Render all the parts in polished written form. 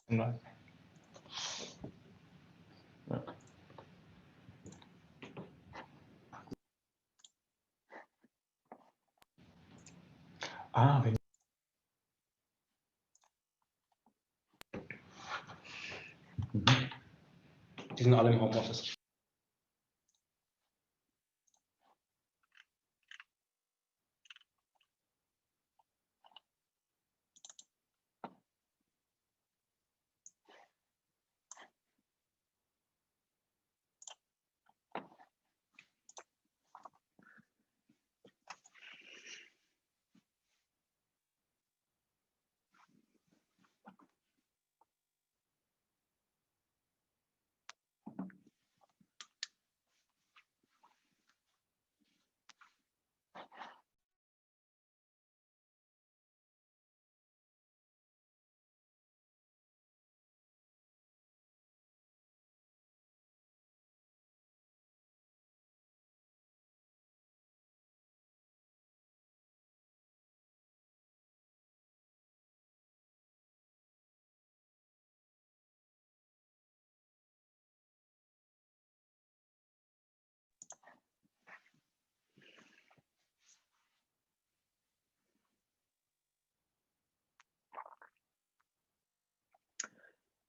Nein. Ja. Wenn die sind alle im Homeoffice.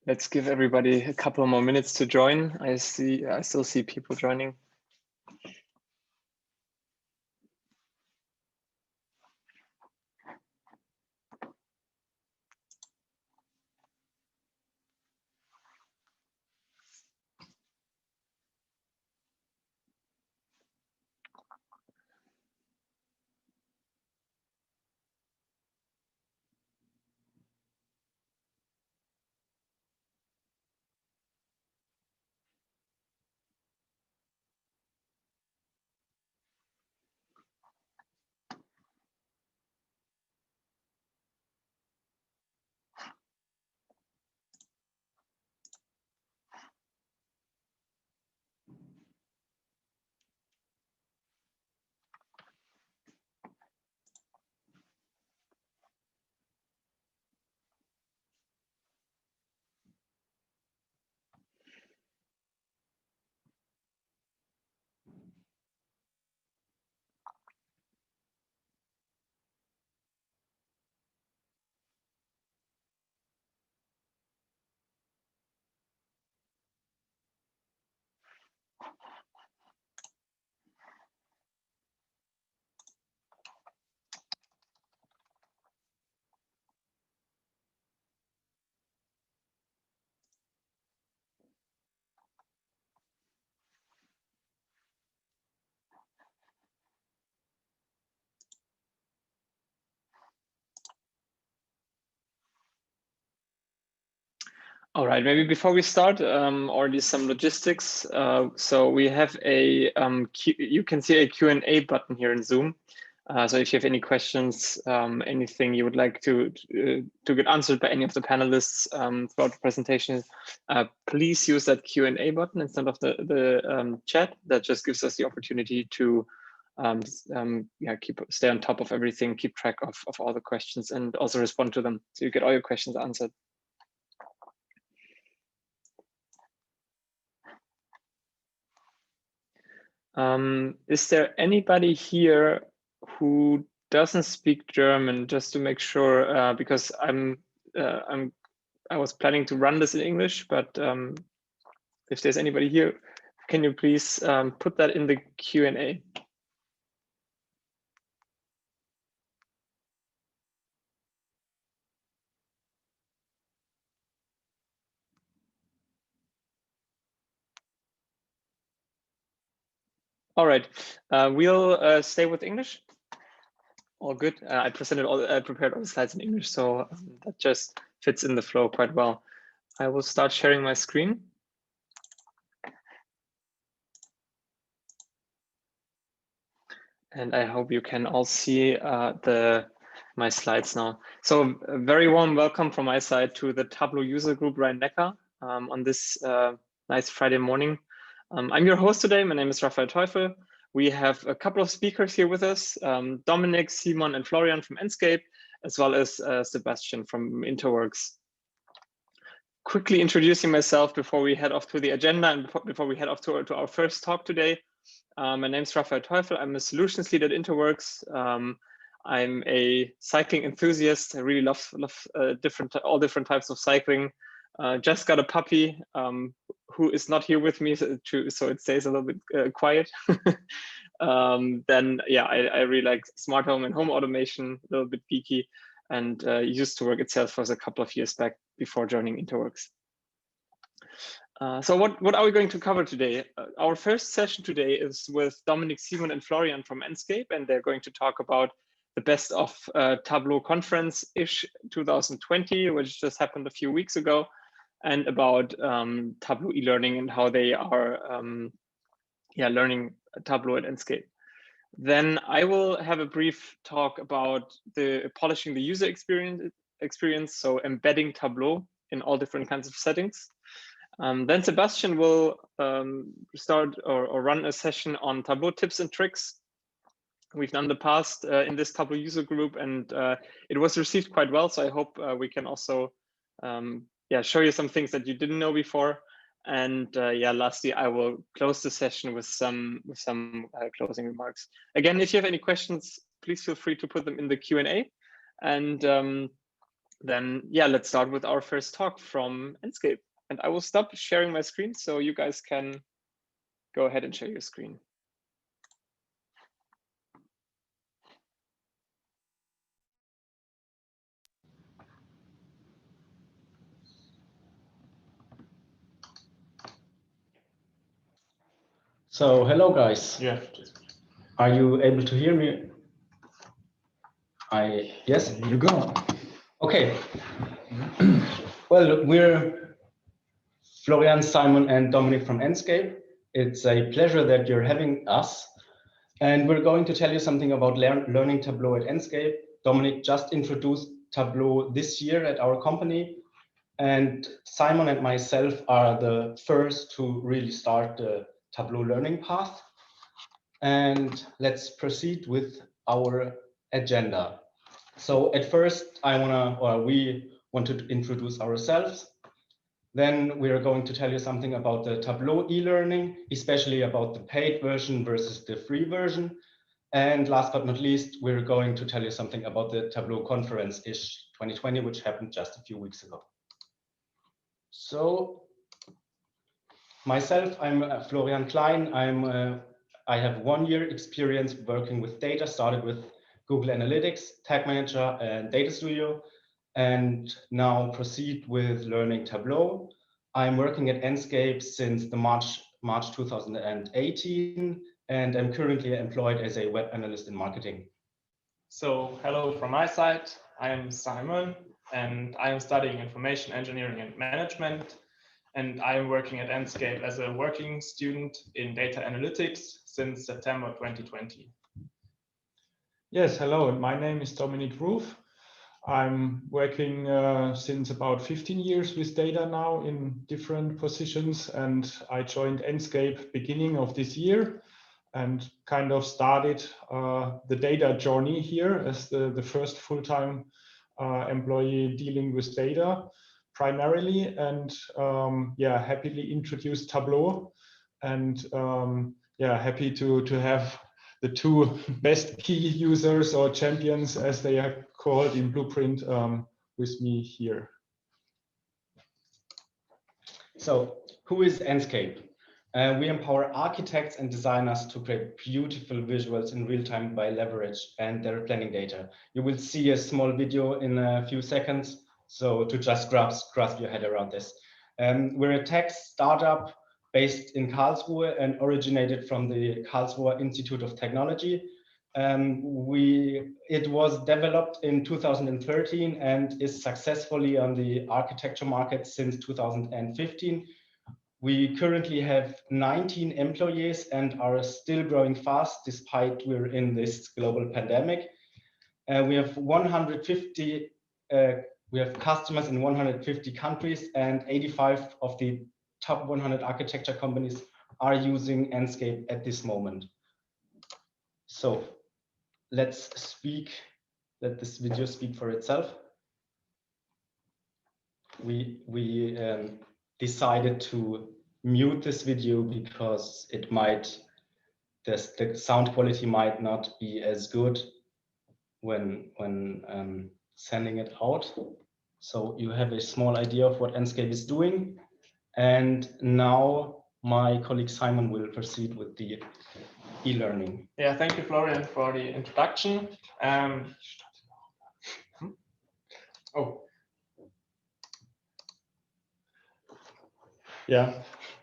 Let's give everybody a couple more minutes to join. I still see people joining. All right, maybe before we start, already some logistics. So we have a, you can see a Q&A button here in Zoom. So if you have any questions, anything you would like to get answered by any of the panelists throughout the presentation, please use that Q&A button instead of the chat. That just gives us the opportunity to stay on top of everything, keep track of all the questions, and also respond to them, so you get all your questions answered. Is there anybody here who doesn't speak German, just to make sure, because I was planning to run this in English, but if there's anybody here, can you please put that in the Q&A? All right, we'll stay with English. All good. I prepared all the slides in English, so that just fits in the flow quite well. I will start sharing my screen. And I hope you can all see my slides now. So a very warm welcome from my side to the Tableau user group Rhein-Neckar on this nice Friday morning. I'm your host today. My name is Raphael Teufel. We have a couple of speakers here with us, Dominik, Simon, and Florian from Enscape, as well as Sebastian from InterWorks. quickly introducing myself before we head off to the agenda and before we head off to our first talk today. My name is Raphael Teufel. I'm a solutions lead at InterWorks. I'm a cycling enthusiast. I really love all different types of cycling. Just got a puppy who is not here with me, so it stays a little bit quiet. Then yeah, I really like smart home and home automation, a little bit geeky, and used to work at Salesforce a couple of years back before joining InterWorks. So what are we going to cover today? Our first session today is with Dominik, Simon, and Florian from Enscape, and they're going to talk about the best of Tableau conference-ish 2020, which just happened a few weeks ago, and about Tableau eLearning and how they are learning Tableau at Enscape. Then I will have a brief talk about polishing the user experience, so embedding Tableau in all different kinds of settings. Then Sebastian will start or run a session on Tableau tips and tricks. We've done the past in this Tableau user group, and it was received quite well. So I hope we can also show you some things that you didn't know before. And lastly, I will close the session with some closing remarks. Again, if you have any questions, please feel free to put them in the Q&A. And then let's start with our first talk from Enscape. And I will stop sharing my screen so you guys can go ahead and share your screen. So hello guys. Yeah. Are you able to hear me? Yes, you go. Okay. Well, we're Florian, Simon, and Dominik from Enscape. It's a pleasure that you're having us. And we're going to tell you something about learning Tableau at Enscape. Dominik just introduced Tableau this year at our company. And Simon and myself are the first to really start the Tableau learning path. And let's proceed with our agenda. So at first, we want to introduce ourselves. Then we are going to tell you something about the Tableau e-learning, especially about the paid version versus the free version. And last but not least, we're going to tell you something about the Tableau conference-ish 2020, which happened just a few weeks ago. So myself, I'm Florian Klein. I have 1 year experience working with data, started with Google Analytics, Tag Manager, and Data Studio, and now proceed with learning Tableau. I'm working at Enscape since the March 2018, and I'm currently employed as a web analyst in marketing. So hello from my side. I am Simon, and I am studying information engineering and management. And I am working at Enscape as a working student in data analytics since September 2020. Yes, hello. My name is Dominik. I'm working since about 15 years with data now in different positions, and I joined Enscape beginning of this year and kind of started the data journey here as the first full-time employee dealing with data primarily, and happily introduced Tableau, and happy to have the two best key users or champions, as they are called in Blueprint, with me here. So who is Enscape? We empower architects and designers to create beautiful visuals in real time by leverage and their planning data. You will see a small video in a few seconds, so to just grasp your head around this. We're a tech startup based in Karlsruhe and originated from the Karlsruhe Institute of Technology. It was developed in 2013 and is successfully on the architecture market since 2015. We currently have 19 employees and are still growing fast despite we're in this global pandemic. We have 150 we have customers in 150 countries, and 85 of the top 100 architecture companies are using Enscape at this moment. So let this video speak for itself. we decided to mute this video because it might, the sound quality might not be as good when sending it out. So you have a small idea of what Enscape is doing. And now my colleague Simon will proceed with the e-learning. Yeah, thank you, Florian, for the introduction. Oh. Yeah,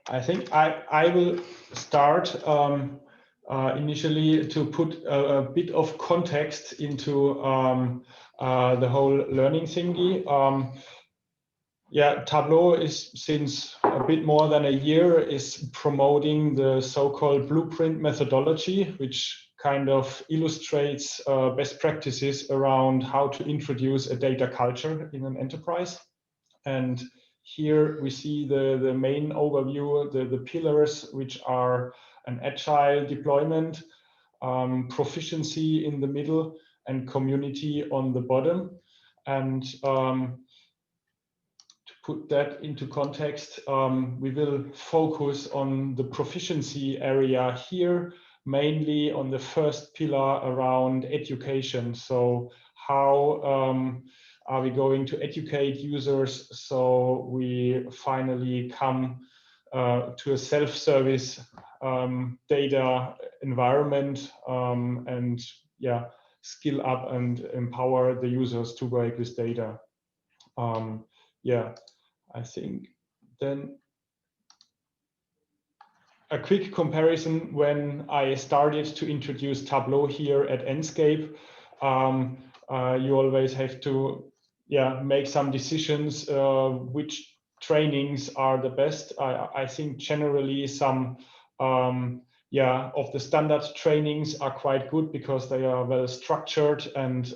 I think I will start initially to put a bit of context into the whole learning thingy. Yeah, Tableau is, since a bit more than a year, is promoting the so-called blueprint methodology, which kind of illustrates best practices around how to introduce a data culture in an enterprise. And here we see the main overview, the pillars, which are an agile deployment, proficiency in the middle, and community on the bottom. And to put that into context, we will focus on the proficiency area here, mainly on the first pillar around education. So how are we going to educate users so we finally come to a self-service data environment and yeah, skill up and empower the users to work with data. Yeah, I think then a quick comparison when I started to introduce Tableau here at Enscape. You always have to make some decisions which trainings are the best. I think generally some of the standard trainings are quite good because they are well structured and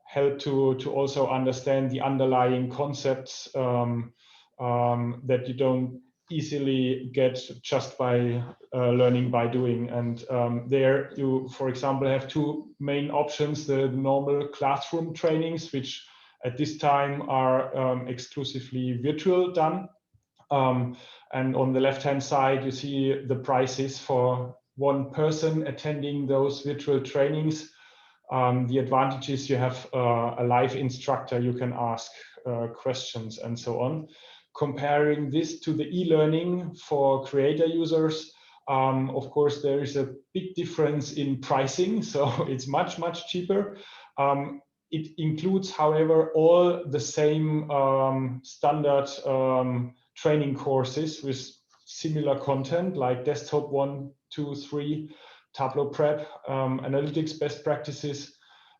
help to also understand the underlying concepts that you don't easily get just by learning by doing. And there you, for example, have two main options: the normal classroom trainings, which at this time are exclusively virtual done. And on the left-hand side, you see the prices for one person attending those virtual trainings. The advantages: you have a live instructor, you can ask questions and so on. Comparing this to the e-learning for creator users, of course, there is a big difference in pricing, so it's much, much cheaper. It includes, however, all the same standard training courses with similar content like desktop 1, 2, 3, Tableau prep, analytics best practices,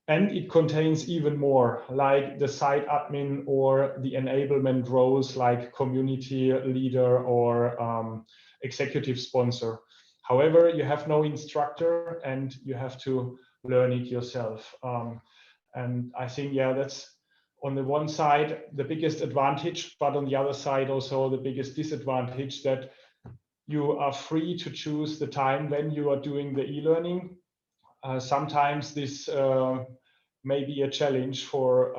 and it contains even more, like the site admin or the enablement roles like community leader or executive sponsor. However, you have no instructor and you have to learn it yourself. And I think, that's on the one side the biggest advantage, but on the other side also the biggest disadvantage, that you are free to choose the time when you are doing the e-learning. Sometimes this may be a challenge for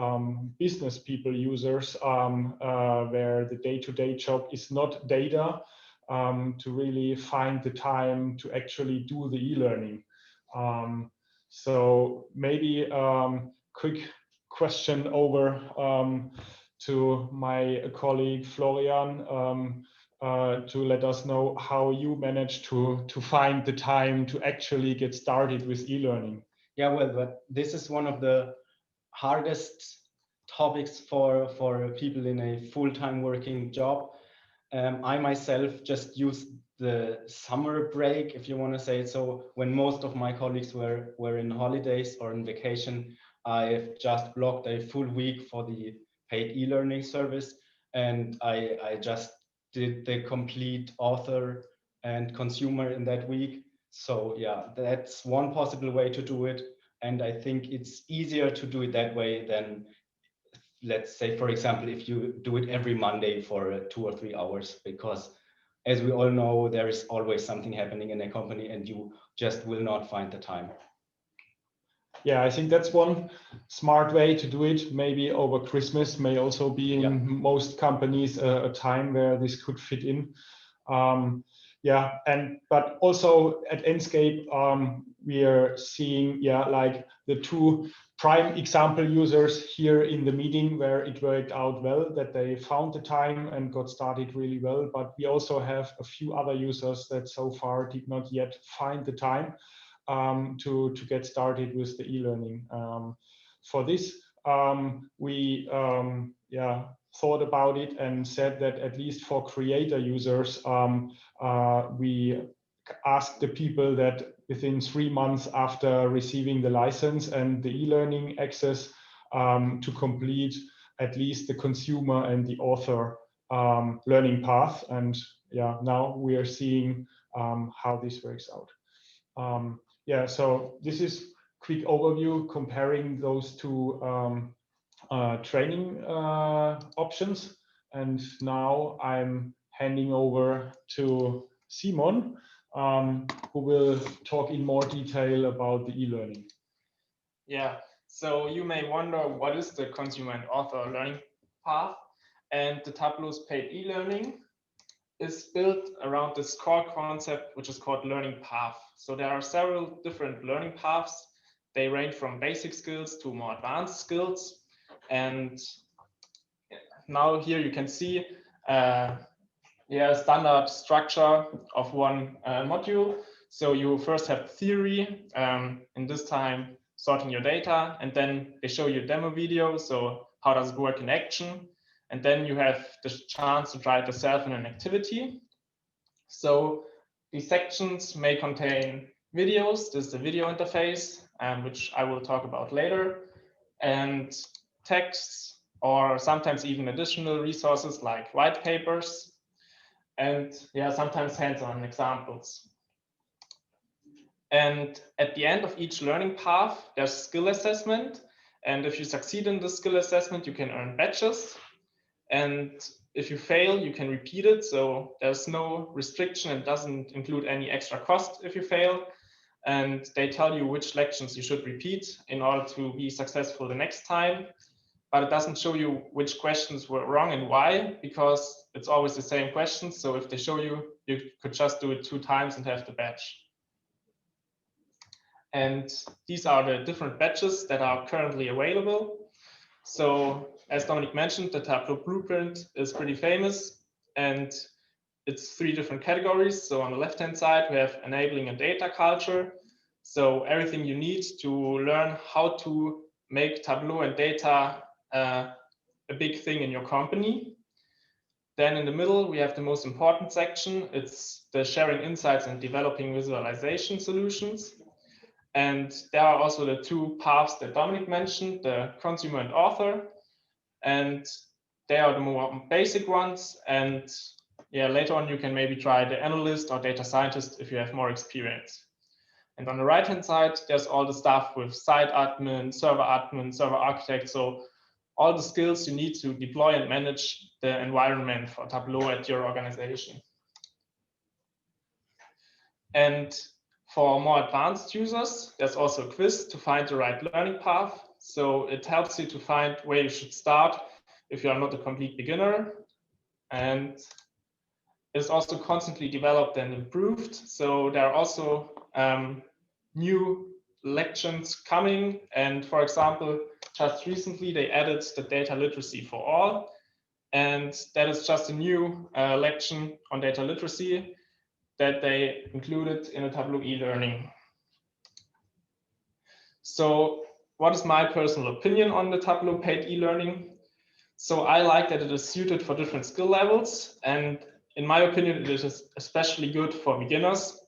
business people, users, where the day-to-day job is not data, to really find the time to actually do the e-learning. So maybe quick question over to my colleague Florian, to let us know how you managed to find the time to actually get started with e-learning. Yeah, well, but this is one of the hardest topics for people in a full-time working job. I myself just used the summer break, if you want to say it so, when most of my colleagues were in holidays or in vacation. I've just blocked a full week for the paid e-learning service, and I just did the complete author and consumer in that week. So yeah, that's one possible way to do it. And I think it's easier to do it that way than, let's say, for example, if you do it every Monday for 2 or 3 hours, because as we all know, there is always something happening in a company and you just will not find the time. yeah, I think that's one smart way to do it. Maybe over Christmas may also be in most companies a time where this could fit in. Yeah, but also at Enscape, we are seeing like the two prime example users here in the meeting where it worked out well, that they found the time and got started really well. But we also have a few other users that so far did not yet find the time to get started with the e-learning. For this, we thought about it and said that at least for creator users, we asked the people that within 3 months after receiving the license and the e-learning access to complete at least the consumer and the author learning path. And yeah, now we are seeing how this works out. Yeah, so this is quick overview comparing those two training options. And now I'm handing over to Simon, who will talk in more detail about the e-learning. Yeah, so you may wonder, what is the consumer and author learning path? And the Tableau's paid e-learning is built around this core concept, which is called learning path. So there are several different learning paths. They range from basic skills to more advanced skills. And now here you can see a standard structure of one module. So you first have theory, in this time sorting your data, and then they show you a demo video. So how does it work in action? And then you have the chance to try it yourself in an activity. So these sections may contain videos. This is the video interface, which I will talk about later, and texts, or sometimes even additional resources like white papers, and sometimes hands-on examples. And at the end of each learning path, there's skill assessment. And if you succeed in the skill assessment, you can earn badges. And if you fail, you can repeat it. So there's no restriction. It doesn't include any extra cost if you fail. And they tell you which lections you should repeat in order to be successful the next time. But it doesn't show you which questions were wrong and why, because it's always the same questions. So if they show you, you could just do it 2 times and have the badge. And these are the different badges that are currently available. So as Dominik mentioned, the Tableau blueprint is pretty famous, and it's 3 different categories. So on the left-hand side, we have enabling a data culture. So everything you need to learn how to make Tableau and data a big thing in your company. Then in the middle, we have the most important section. It's the sharing insights and developing visualization solutions. And there are also the 2 paths that Dominik mentioned, the consumer and author. And they are the more basic ones. And later on, you can maybe try the analyst or data scientist if you have more experience. And on the right-hand side, there's all the stuff with site admin, server architect. So all the skills you need to deploy and manage the environment for Tableau at your organization. And for more advanced users, there's also a quiz to find the right learning path. So it helps you to find where you should start if you are not a complete beginner. And it's also constantly developed and improved. So there are also new lections coming. And for example, just recently, they added the data literacy for all. And that is just a new lection on data literacy that they included in a Tableau e-learning. So what is my personal opinion on the Tableau paid e-learning? So I like that it is suited for different skill levels. And in my opinion, it is especially good for beginners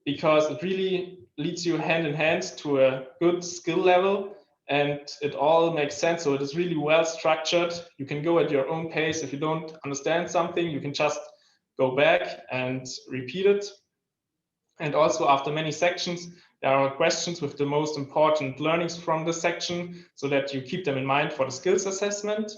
because it really leads you hand in hand to a good skill level, and it all makes sense. So it is really well structured. You can go at your own pace. If you don't understand something, you can just go back and repeat it. And also after many sections, there are questions with the most important learnings from the section so that you keep them in mind for the skills assessment.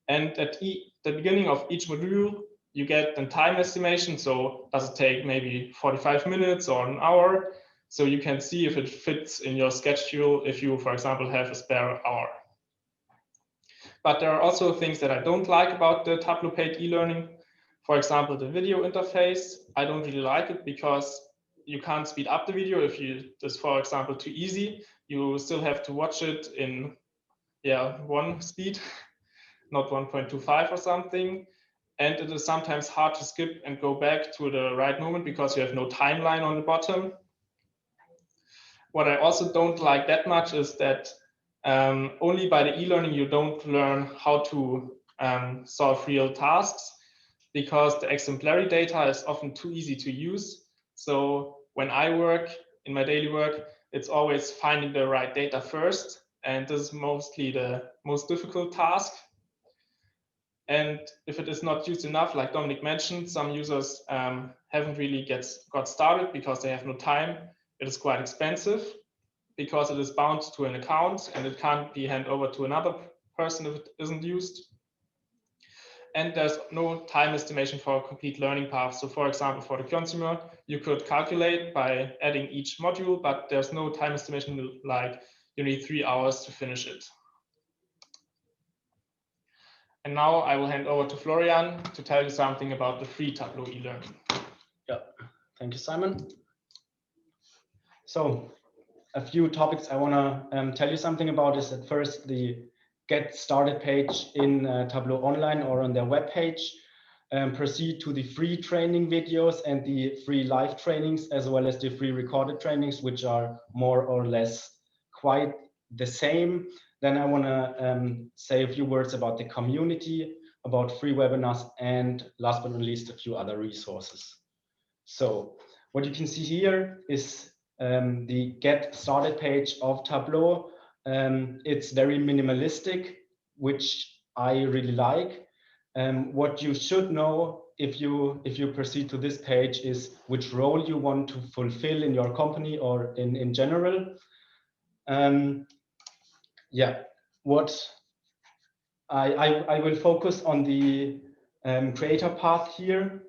And at the beginning of each module, you get a time estimation. So does it take maybe 45 minutes or an hour? so you can see if it fits in your schedule if you, for example, have a spare hour. But there are also things that I don't like about the Tableau paid e-learning. For example, the video interface. I don't really like it because you can't speed up the video if it's, for example, too easy. You still have to watch it in one speed, not 1.25 or something. And it is sometimes hard to skip and go back to the right moment because you have no timeline on the bottom. What I also don't like that much is that only by the e-learning you don't learn how to solve real tasks, because the exemplary data is often too easy to use. So when I work in my daily work, it's always finding the right data first. And this is mostly the most difficult task. And if it is not used enough, like Dominik mentioned, some users haven't really got started because they have no time. It is quite expensive because it is bound to an account and it can't be handed over to another person if it isn't used. And there's no time estimation for a complete learning path. So for example, for the consumer, you could calculate by adding each module, but there's no time estimation like you need 3 hours to finish it. And now I will hand over to Florian to tell you something about the free Tableau e-learning. Yeah, thank you, Simon. So a few topics I want to tell you something about is at first the Get Started page in Tableau Online or on their web page. Proceed to the free training videos and the free live trainings, as well as the free recorded trainings, which are more or less quite the same. Then I want to say a few words about the community, about free webinars, and last but not least, a few other resources. So what you can see here is the Get Started page of Tableau. It's very minimalistic, which I really like. What you should know if you proceed to this page is which role you want to fulfill in your company or in general. Yeah, what I will focus on the creator path here,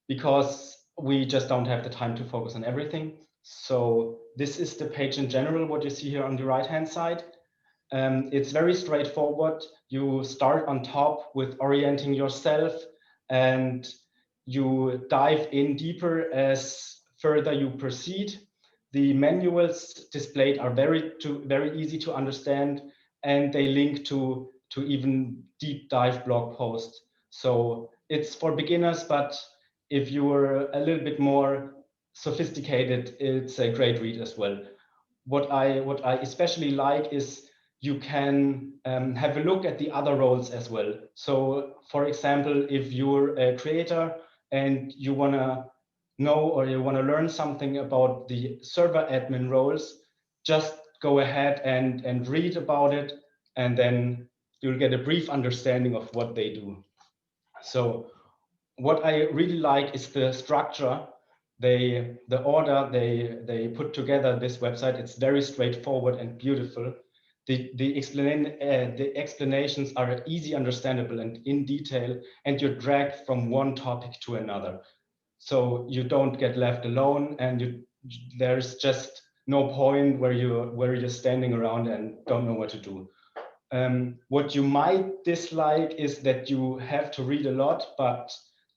because we just don't have the time to focus on everything. So this is the page in general, what you see here on the right-hand side. It's very straightforward. You start on top with orienting yourself, and you dive in deeper as further you proceed. The manuals displayed are very easy to understand, and they link to even deep dive blog posts. So it's for beginners, but if you're a little bit more sophisticated, it's a great read as well. What I especially like is you can have a look at the other roles as well. So for example, if you're a creator and you want to know or you want to learn something about the server admin roles, just go ahead and read about it, and then you'll get a brief understanding of what they do. So what I really like is the structure, the order they put together this website. It's very straightforward and beautiful. The explanations are easy understandable and in detail, and you're dragged from one topic to another. So you don't get left alone, and there's just no point where you're standing around and don't know what to do. What you might dislike is that you have to read a lot, but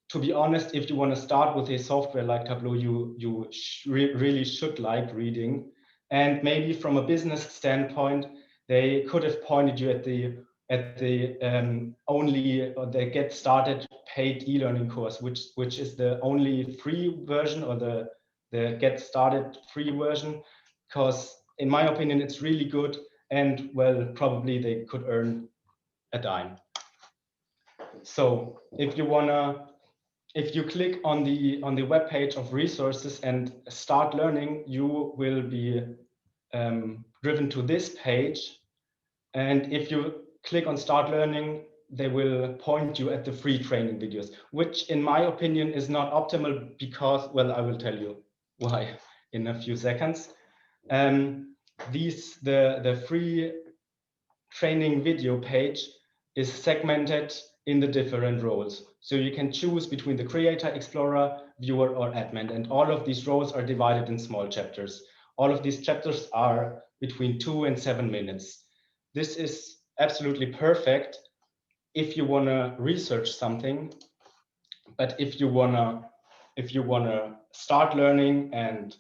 to be honest, if you want to start with a software like Tableau, you really should like reading. And maybe from a business standpoint, they could have pointed you at the Get Started paid e-learning course, which is the only free version, or the Get Started free version, because in my opinion, it's really good, and well, probably they could earn a dime. So if you click on the web page of resources and start learning, you will be driven to this page. And if you click on start learning, they will point you at the free training videos, which in my opinion is not optimal because, well, I will tell you why in a few seconds. The free training video page is segmented in the different roles. So you can choose between the creator, explorer, viewer, or admin. And all of these roles are divided in small chapters. All of these chapters are between 2 and 7 minutes. This is absolutely perfect if you want to research something, but if you wanna start learning and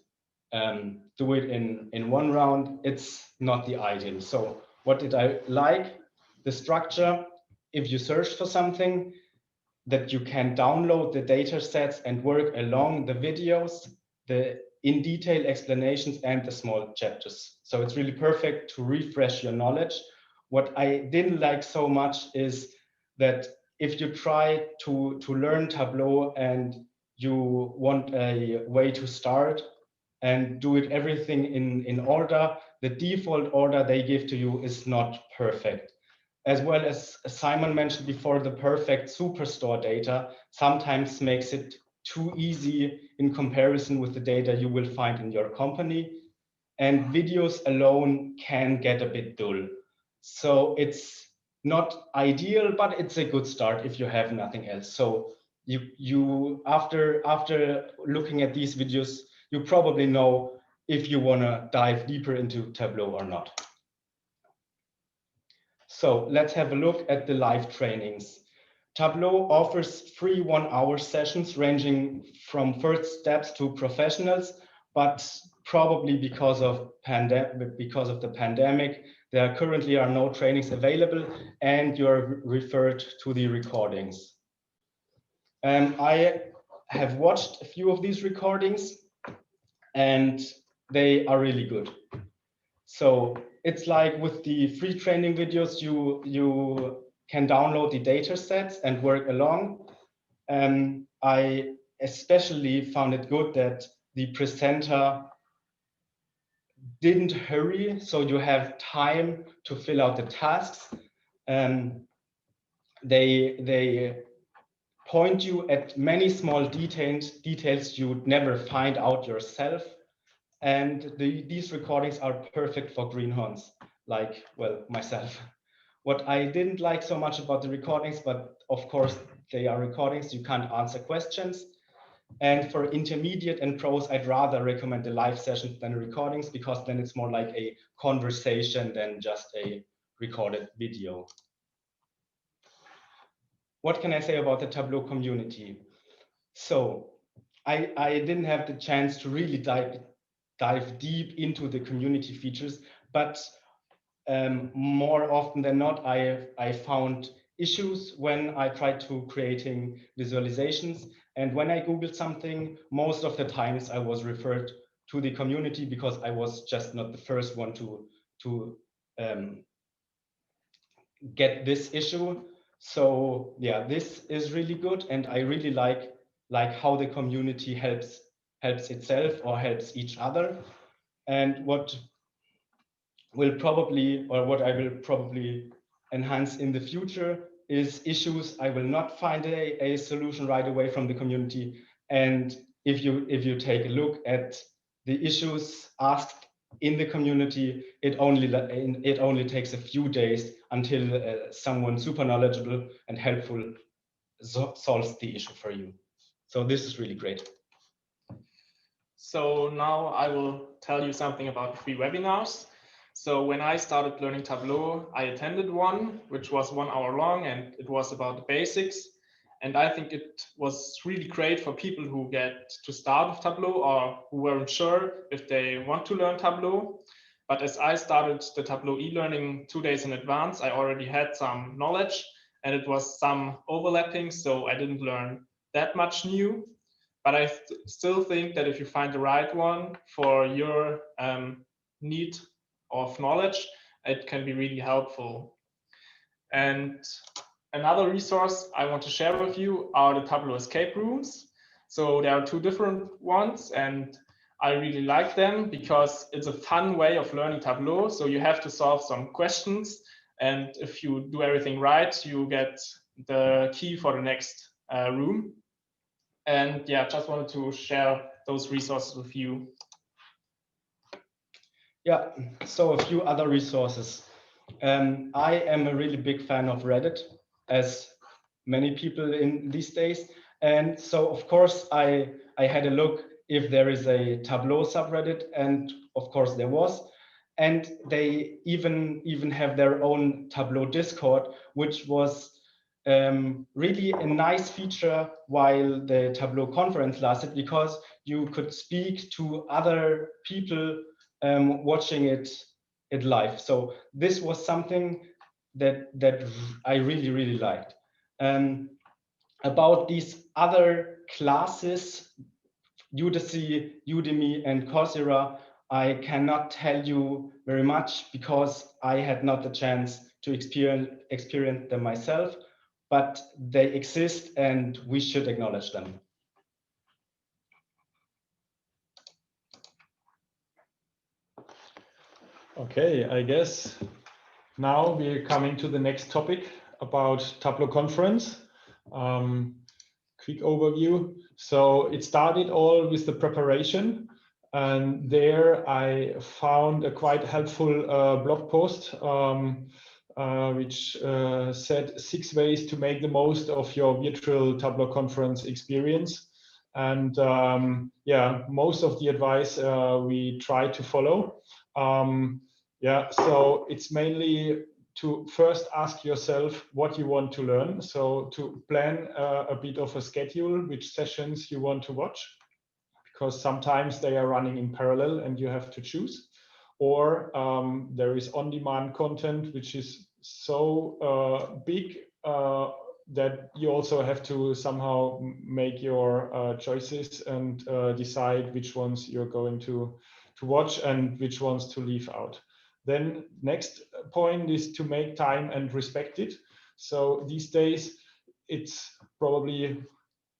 do it in one round, it's not the ideal. So what did I like? The structure. If you search for something, that you can download the data sets and work along the videos, the in detail explanations, and the small chapters. So it's really perfect to refresh your knowledge. What I didn't like so much is that if you try to learn Tableau and you want a way to start and do it everything in order, the default order they give to you is not perfect. As well as Simon mentioned before, the perfect superstore data sometimes makes it too easy in comparison with the data you will find in your company. And videos alone can get a bit dull. So it's not ideal, but it's a good start if you have nothing else. So you after looking at these videos, you probably know if you want to dive deeper into Tableau or not. So let's have a look at the live trainings. Tableau offers free 1-hour sessions ranging from first steps to professionals, but probably because of the pandemic, there currently are no trainings available and you're referred to the recordings. I have watched a few of these recordings and they are really good. So it's like with the free training videos, you can download the data sets and work along. I especially found it good that the presenter didn't hurry, so you have time to fill out the tasks. They point you at many small details you'd never find out yourself. And these recordings are perfect for greenhorns, like, well, myself. What I didn't like so much about the recordings, but of course they are recordings, you can't answer questions. And for intermediate and pros, I'd rather recommend the live sessions than recordings, because then it's more like a conversation than just a recorded video. What can I say about the Tableau community? So I didn't have the chance to really dive deep into the community features, but more often than not, I found issues when I tried to creating visualizations. And when I Googled something, most of the times I was referred to the community because I was just not the first one to get this issue. So yeah, this is really good. And I really like how the community helps itself or helps each other. And what I will probably enhance in the future is issues I will not find a solution right away from the community. And if you take a look at the issues asked in the community, it only takes a few days until someone super knowledgeable and helpful solves the issue for you. So this is really great. So now I will tell you something about free webinars. So when I started learning Tableau, I attended one, which was 1 hour long, and it was about the basics. And I think it was really great for people who get to start with Tableau or who weren't sure if they want to learn Tableau. But as I started the Tableau e-learning 2 days in advance, I already had some knowledge and it was some overlapping, so I didn't learn that much new. But I still think that if you find the right one for your need of knowledge, it can be really helpful. And another resource I want to share with you are the Tableau escape rooms. So there are 2 different ones and I really like them because it's a fun way of learning Tableau. So you have to solve some questions, and if you do everything right, you get the key for the next room. And yeah, just wanted to share those resources with you. Yeah, so a few other resources. I am a really big fan of Reddit, as many people in these days. And so, of course, I had a look if there is a Tableau subreddit, and of course there was. And they even have their own Tableau Discord, which was really a nice feature while the Tableau conference lasted, because you could speak to other people watching it live. So this was something that I really liked. About these other classes, Udemy and Coursera, I cannot tell you very much because I had not the chance to experience them myself, but they exist and we should acknowledge them. Okay, I guess now we're coming to the next topic about Tableau Conference. Quick overview. So it started all with the preparation, and there I found a quite helpful blog post which said 6 ways to make the most of your virtual Tableau conference experience. And yeah, most of the advice we try to follow. Yeah, so it's mainly to first ask yourself what you want to learn. So to plan a bit of a schedule, which sessions you want to watch, because sometimes they are running in parallel and you have to choose. Or there is on-demand content, which is so big that you also have to somehow make your choices and decide which ones you're going to watch and which ones to leave out. Then next point is to make time and respect it. So these days, it's probably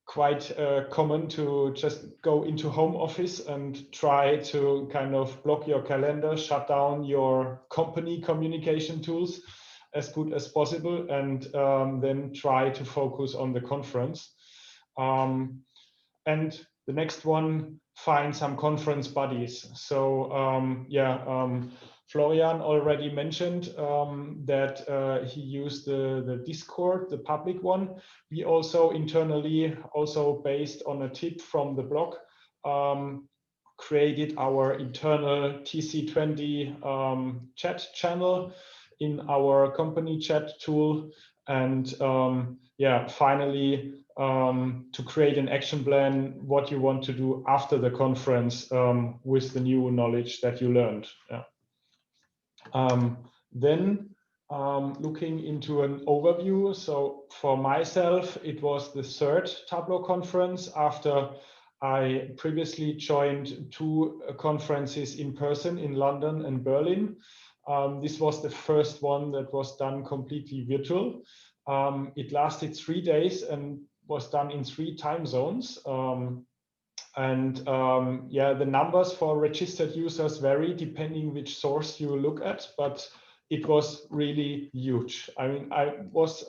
quite common to just go into home office and try to kind of block your calendar, shut down your company communication tools as good as possible, and then try to focus on the conference. And the next one, find some conference buddies. So Florian already mentioned that he used the Discord, the public one. We also internally, also based on a tip from the blog, created our internal TC20 chat channel in our company chat tool. And yeah, finally, to create an action plan, what you want to do after the conference with the new knowledge that you learned. Yeah. Then looking into an overview. So for myself, it was the 3rd Tableau conference after I previously joined 2 conferences in person in London and Berlin. This was the first one that was done completely virtual. It lasted 3 days and was done in 3 time zones. Yeah, the numbers for registered users vary depending which source you look at, but it was really huge. I mean, I was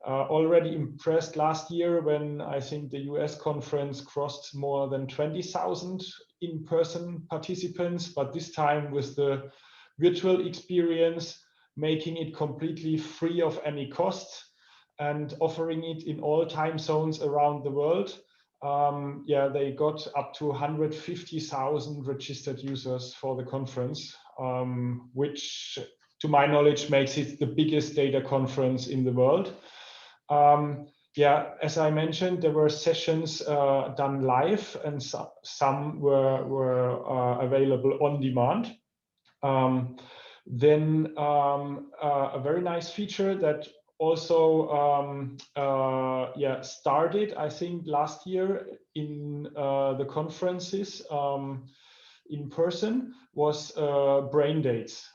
already impressed last year when I think the US conference crossed more than 20,000 in-person participants, but this time with the virtual experience, making it completely free of any cost and offering it in all time zones around the world. Yeah, they got up to 150,000 registered users for the conference, which to my knowledge makes it the biggest data conference in the world. Yeah, as I mentioned, there were sessions done live and some were available on demand. Then a very nice feature that also yeah, started, I think, last year in the conferences in person was brain dates.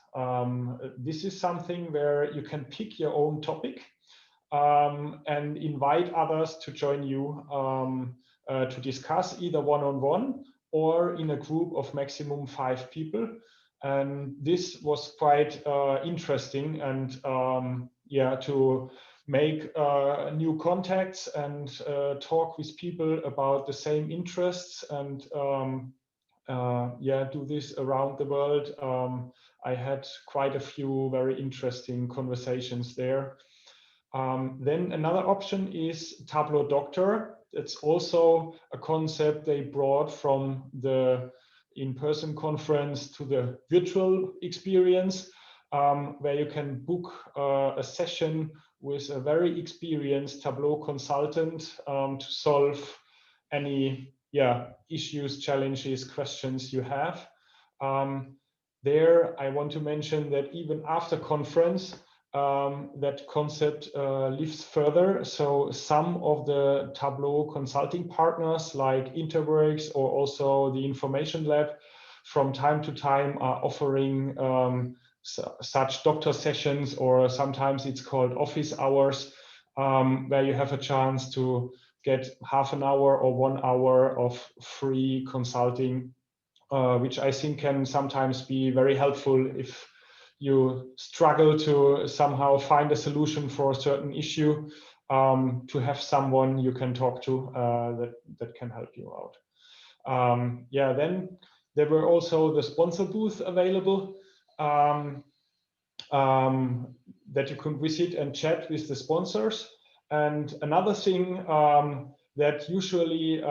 This is something where you can pick your own topic and invite others to join you to discuss either one-on-one or in a group of maximum 5 people. And this was quite interesting, and yeah, to make new contacts and talk with people about the same interests, and yeah, do this around the world. I had quite a few very interesting conversations there. Then another option is Tableau Doctor. It's also a concept they brought from the in-person conference to the virtual experience, where you can book a session with a very experienced Tableau consultant to solve any issues, challenges, questions you have. There, I want to mention that even after conference, that concept lives further. So some of the Tableau consulting partners like InterWorks or also the Information Lab from time to time are offering such doctor sessions, or sometimes it's called office hours, where you have a chance to get half an hour or 1 hour of free consulting, which I think can sometimes be very helpful if you struggle to somehow find a solution for a certain issue, to have someone you can talk to that can help you out. Then there were also the sponsor booth available, that you could visit and chat with the sponsors. And another thing that usually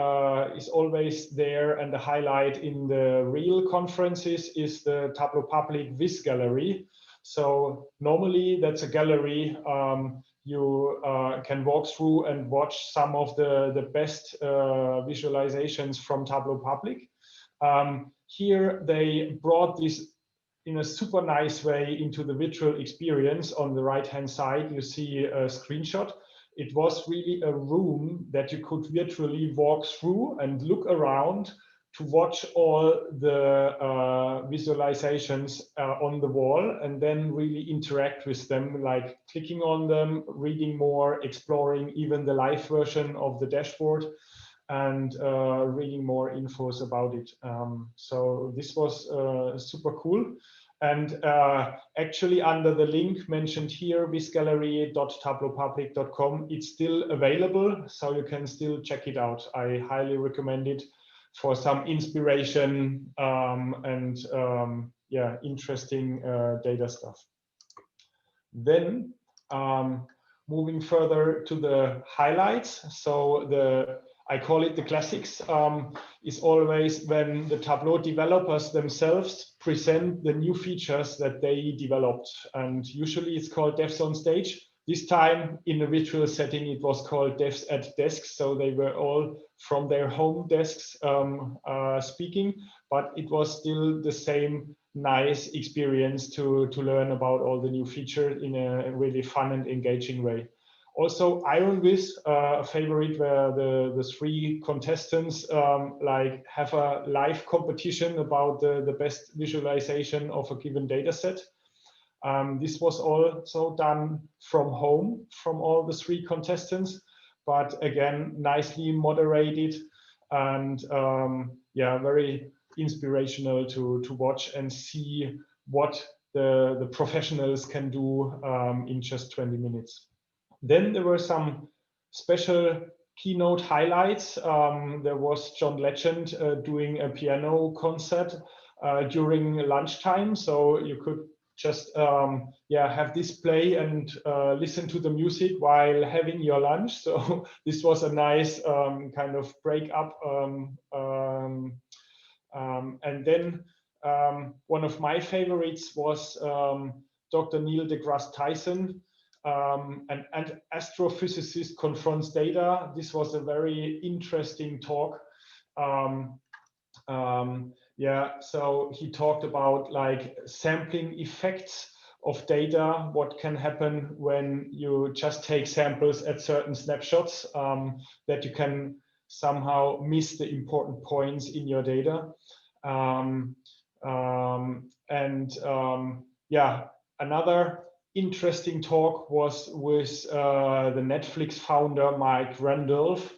is always there and the highlight in the real conferences is the Tableau Public Viz Gallery. So normally that's a gallery you can walk through and watch some of the best visualizations from Tableau Public. Here they brought this in a super nice way into the virtual experience. On the right-hand side, you see a screenshot. It was really a room that you could virtually walk through and look around to watch all the visualizations on the wall, and then really interact with them, like clicking on them, reading more, exploring even the live version of the dashboard, and reading more infos about it. So this was super cool. And actually, under the link mentioned here, vizgallery.tableaupublic.com, it's still available, so you can still check it out. I highly recommend it for some inspiration and interesting data stuff. Then moving further to the highlights. So I call it the classics, is always when the Tableau developers themselves present the new features that they developed. And usually it's called Devs on Stage. This time in a virtual setting, it was called Devs at Desks. So they were all from their home desks speaking, but it was still the same nice experience to learn about all the new features in a really fun and engaging way. Also, Iron Viz, a favorite, where the three contestants like have a live competition about the best visualization of a given data set. This was also done from home from all the three contestants, but again, nicely moderated and very inspirational to watch and see what the professionals can do in just 20 minutes. Then there were some special keynote highlights. There was John Legend doing a piano concert during lunchtime, so you could just have this play and listen to the music while having your lunch. So this was a nice kind of break up. And then one of my favorites was Dr. Neil deGrasse Tyson. An astrophysicist confronts data. This was a very interesting talk. So he talked about like sampling effects of data, what can happen when you just take samples at certain snapshots, that you can somehow miss the important points in your data. Another interesting talk was with the Netflix founder Mike Randolph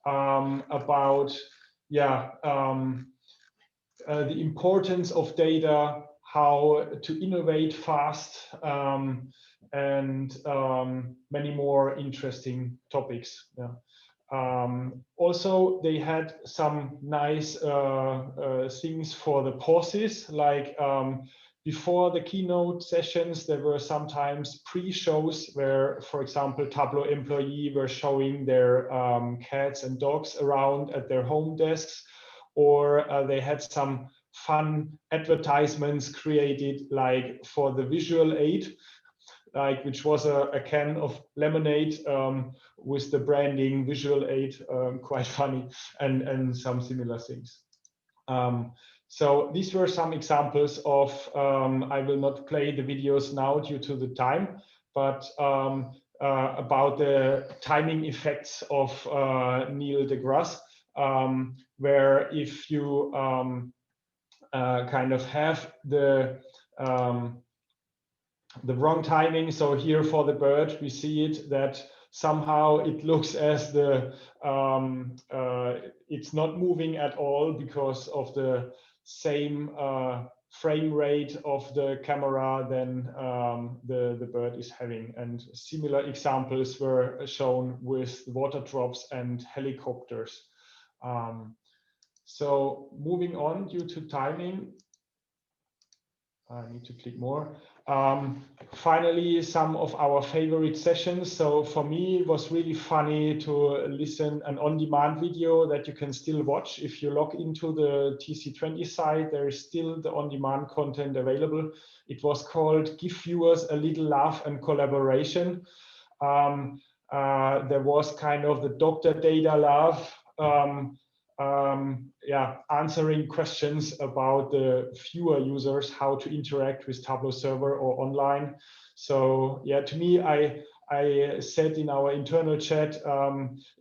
about the importance of data, how to innovate fast, and many more interesting topics. Also, they had some nice things for the pauses, like before the keynote sessions, there were sometimes pre-shows where, for example, Tableau employee were showing their cats and dogs around at their home desks, or they had some fun advertisements created, like for the visual aid, like which was a can of lemonade with the branding visual aid, quite funny, and some similar things. So these were some examples of, I will not play the videos now due to the time, but about the timing effects of Neil deGrasse, where if you kind of have the wrong timing, so here for the bird, we see it that somehow it looks as the it's not moving at all because of the same frame rate of the camera than the bird is having. And similar examples were shown with water drops and helicopters. So moving on due to timing, I need to click more. Finally, some of our favorite sessions. So for me, it was really funny to listen an on-demand video that you can still watch. If you log into the TC20 site, there is still the on-demand content available. It was called Give Viewers a Little Laugh and Collaboration. There was kind of the Dr. Data Laugh, answering questions about the viewer users, how to interact with Tableau server or online. So yeah, to me, I said in our internal chat,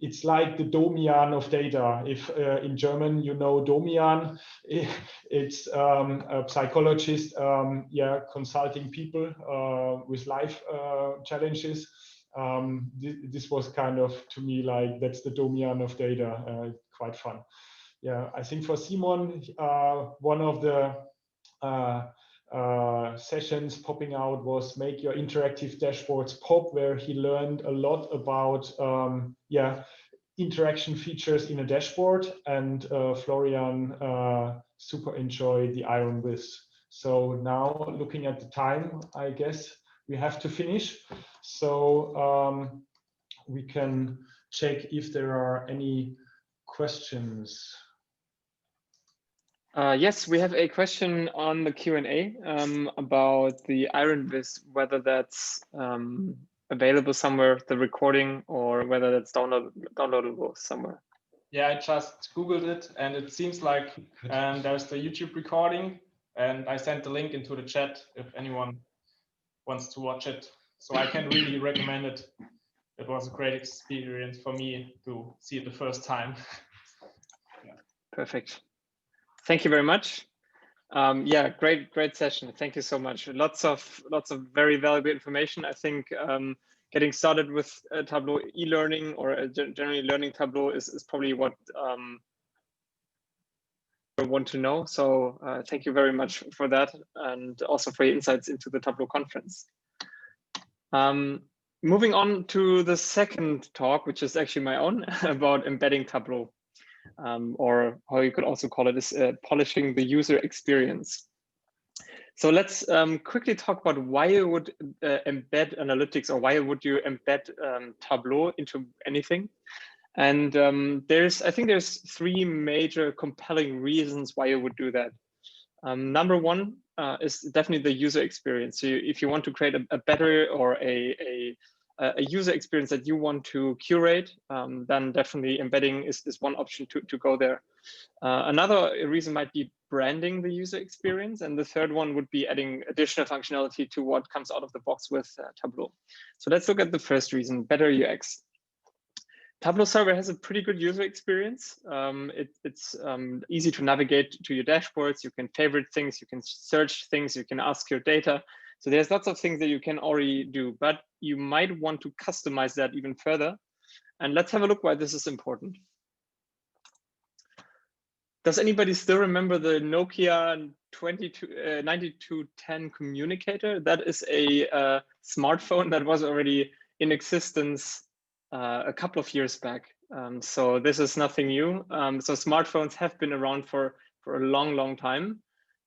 it's like the Domian of data. If in German, you know Domian, it's a psychologist, consulting people with life challenges. This was kind of, to me, like that's the Domian of data, quite fun. Yeah, I think for Simon, one of the sessions popping out was make your interactive dashboards pop, where he learned a lot about interaction features in a dashboard, and Florian super enjoyed the Iron Viz. So now looking at the time, I guess we have to finish. So we can check if there are any questions. Yes, we have a question on the Q&A about the Iron Viz, whether that's available somewhere, the recording, or whether that's downloadable somewhere. Yeah, I just Googled it, and it seems like there's the YouTube recording, and I sent the link into the chat if anyone wants to watch it. So I can really recommend it. It was a great experience for me to see it the first time. Yeah. Perfect. Thank you very much. Yeah, great session. Thank you so much. Lots of very valuable information. I think getting started with Tableau e-learning or generally learning Tableau is probably what I want to know. So thank you very much for that, and also for your insights into the Tableau conference. Moving on to the second talk, which is actually my own, about embedding Tableau. Or how you could also call it is polishing the user experience. So let's quickly talk about why you would embed analytics, or why would you embed Tableau into anything. And I think there's three major compelling reasons why you would do that. Number one is definitely the user experience. So if you want to create a better or a user experience that you want to curate, then definitely embedding is one option to go there. Another reason might be branding the user experience. And the third one would be adding additional functionality to what comes out of the box with Tableau. So let's look at the first reason, better UX. Tableau server has a pretty good user experience. It's easy to navigate to your dashboards. You can favorite things, you can search things, you can ask your data. So there's lots of things that you can already do, but you might want to customize that even further. And let's have a look why this is important. Does anybody still remember the Nokia 9210 communicator? That is a smartphone that was already in existence a couple of years back. So this is nothing new. So smartphones have been around for a long time.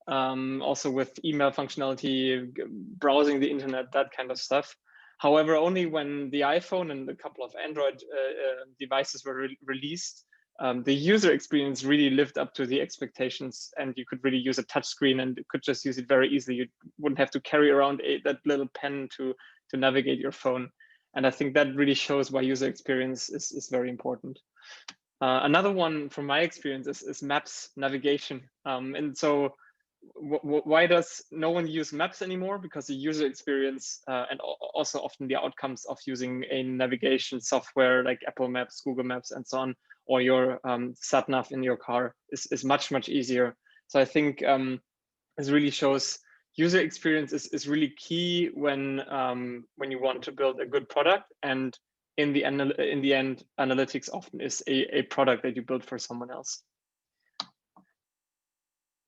also with email functionality, browsing the internet, that kind of stuff. However, only when the iPhone and a couple of Android devices were released, the user experience really lived up to the expectations, and you could really use a touchscreen and could just use it very easily. You wouldn't have to carry around that little pen to navigate your phone. And I think that really shows why user experience is very important. Another one from my experience is maps navigation. And so why does no one use maps anymore? Because the user experience and also often the outcomes of using a navigation software like Apple Maps, Google Maps, and so on, or your sat nav in your car is much easier. So I think this really shows user experience is really key when you want to build a good product, and in the end, analytics often is a product that you build for someone else.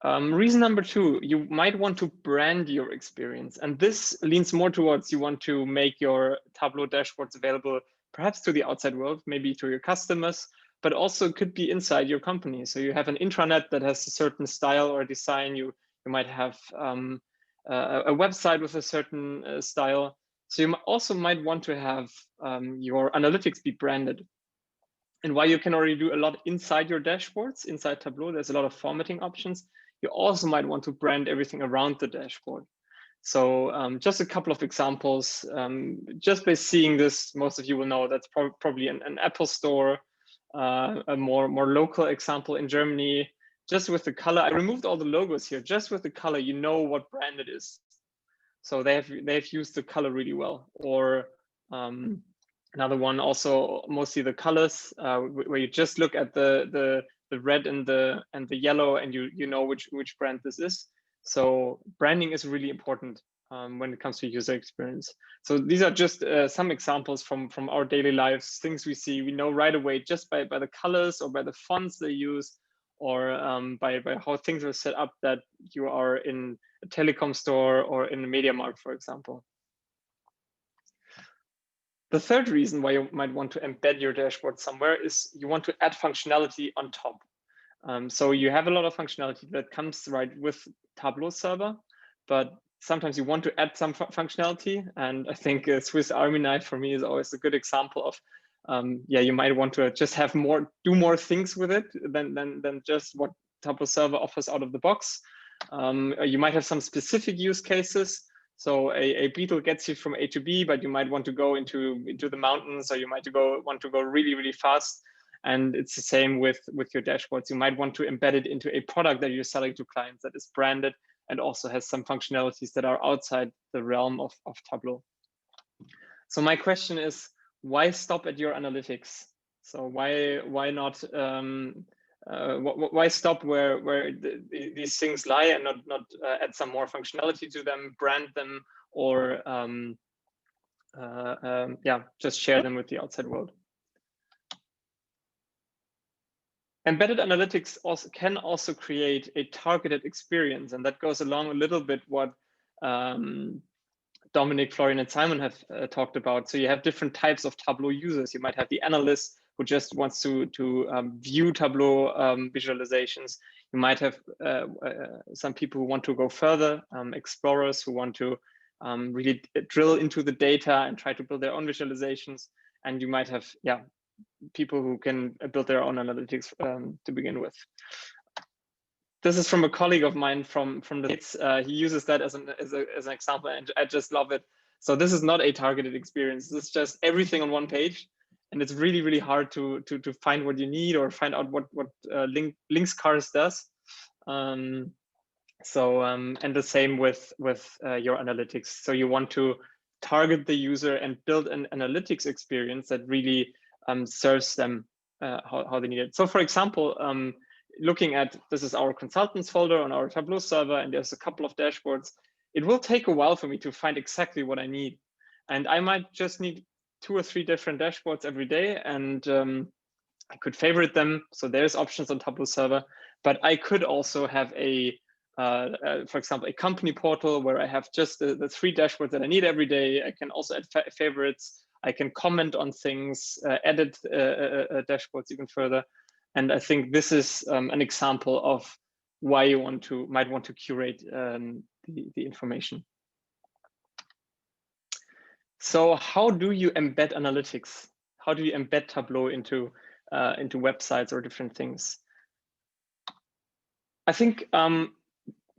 Reason number 2, you might want to brand your experience. And this leans more towards you want to make your Tableau dashboards available perhaps to the outside world, maybe to your customers, but also could be inside your company. So you have an intranet that has a certain style or design. You might have a website with a certain style. So you also might want to have your analytics be branded. And while you can already do a lot inside your dashboards, inside Tableau, there's a lot of formatting options. You also might want to brand everything around the dashboard. So just a couple of examples. Just by seeing this, most of you will know that's probably an Apple store. A more local example in Germany, just with the color. I removed all the logos here. Just with the color, you know what brand it is. So they've used the color really well. Or another one, also mostly the colors, where you just look at the red and the yellow, and you know which brand this is. So branding is really important when it comes to user experience. So these are just some examples from our daily lives, things we see. We know right away just by the colors or by the fonts they use, or by how things are set up, that you are in a telecom store or in a media markt, for example. The third reason why you might want to embed your dashboard somewhere is you want to add functionality on top. So you have a lot of functionality that comes right with Tableau server, but sometimes you want to add some functionality. And I think Swiss Army knife for me is always a good example of, yeah, you might want to just have do more things with it than just what Tableau server offers out of the box. You might have some specific use cases. So a beetle gets you from A to B, but you might want to go into the mountains, or you might want to go really fast. And it's the same with your dashboards. You might want to embed it into a product that you're selling to clients that is branded and also has some functionalities that are outside the realm of Tableau. So my question is, why stop at your analytics? So why not? Why stop where these things lie and not add some more functionality to them, brand them, or yeah, just share them with the outside world? Embedded analytics can also create a targeted experience, and that goes along a little bit what Dominik, Florian, and Simon have talked about. So you have different types of Tableau users. You might have the analyst who just wants to view Tableau visualizations. You might have some people who want to go further, explorers who want to really drill into the data and try to build their own visualizations. And you might have, yeah, people who can build their own analytics to begin with. This is from a colleague of mine from the States. He uses that as an example, and I just love it. So this is not a targeted experience. This is just everything on one page, and it's really hard to find what you need or find out what links cars does. And the same with your analytics. So you want to target the user and build an analytics experience that really serves them how they need it. So for example, looking at, this is our consultants folder on our Tableau server, and there's a couple of dashboards. It will take a while for me to find exactly what I need. And I might just need 2 or 3 different dashboards every day, and I could favorite them. So there's options on Tableau server, but I could also have for example, a company portal where I have just the 3 dashboards that I need every day. I can also add favorites. I can comment on things, edit dashboards even further. And I think this is an example of why you might want to curate the information. So how do you embed analytics? How do you embed Tableau into websites or different things? I think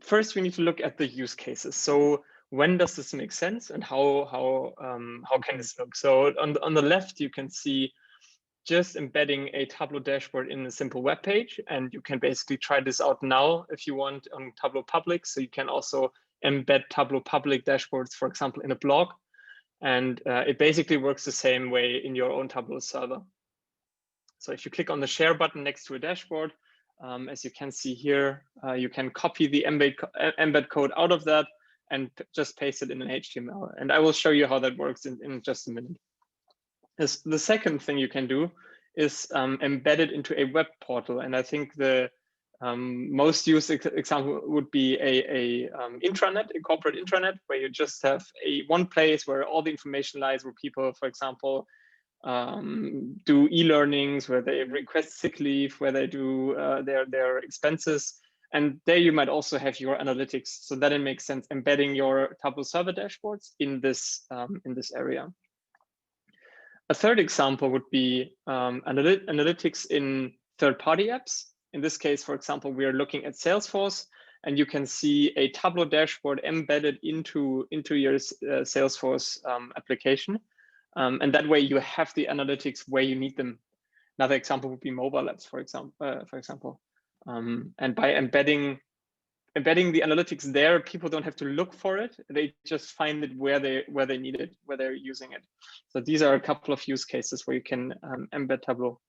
first we need to look at the use cases. So when does this make sense, and how can this look? So on the left you can see just embedding a Tableau dashboard in a simple web page, and you can basically try this out now if you want on Tableau Public. So you can also embed Tableau Public dashboards, for example, in a blog, and it basically works the same way in your own Tableau server. So if you click on the share button next to a dashboard, as you can see here, you can copy the embed code out of that and just paste it in an HTML. And I will show you how that works in just a minute. The second thing you can do is embed it into a web portal. And I think the most used example would be a intranet, a corporate intranet, where you just have one place where all the information lies, where people, for example, do e-learnings, where they request sick leave, where they do their expenses. And there you might also have your analytics. So that it makes sense embedding your Tableau server dashboards in this area. A third example would be analytics in third-party apps. In this case, for example, we are looking at Salesforce, and you can see a Tableau dashboard embedded into your Salesforce application. And that way you have the analytics where you need them. Another example would be mobile apps, for example. And by embedding the analytics there, people don't have to look for it. They just find it where they need it, where they're using it. So these are a couple of use cases where you can embed Tableau.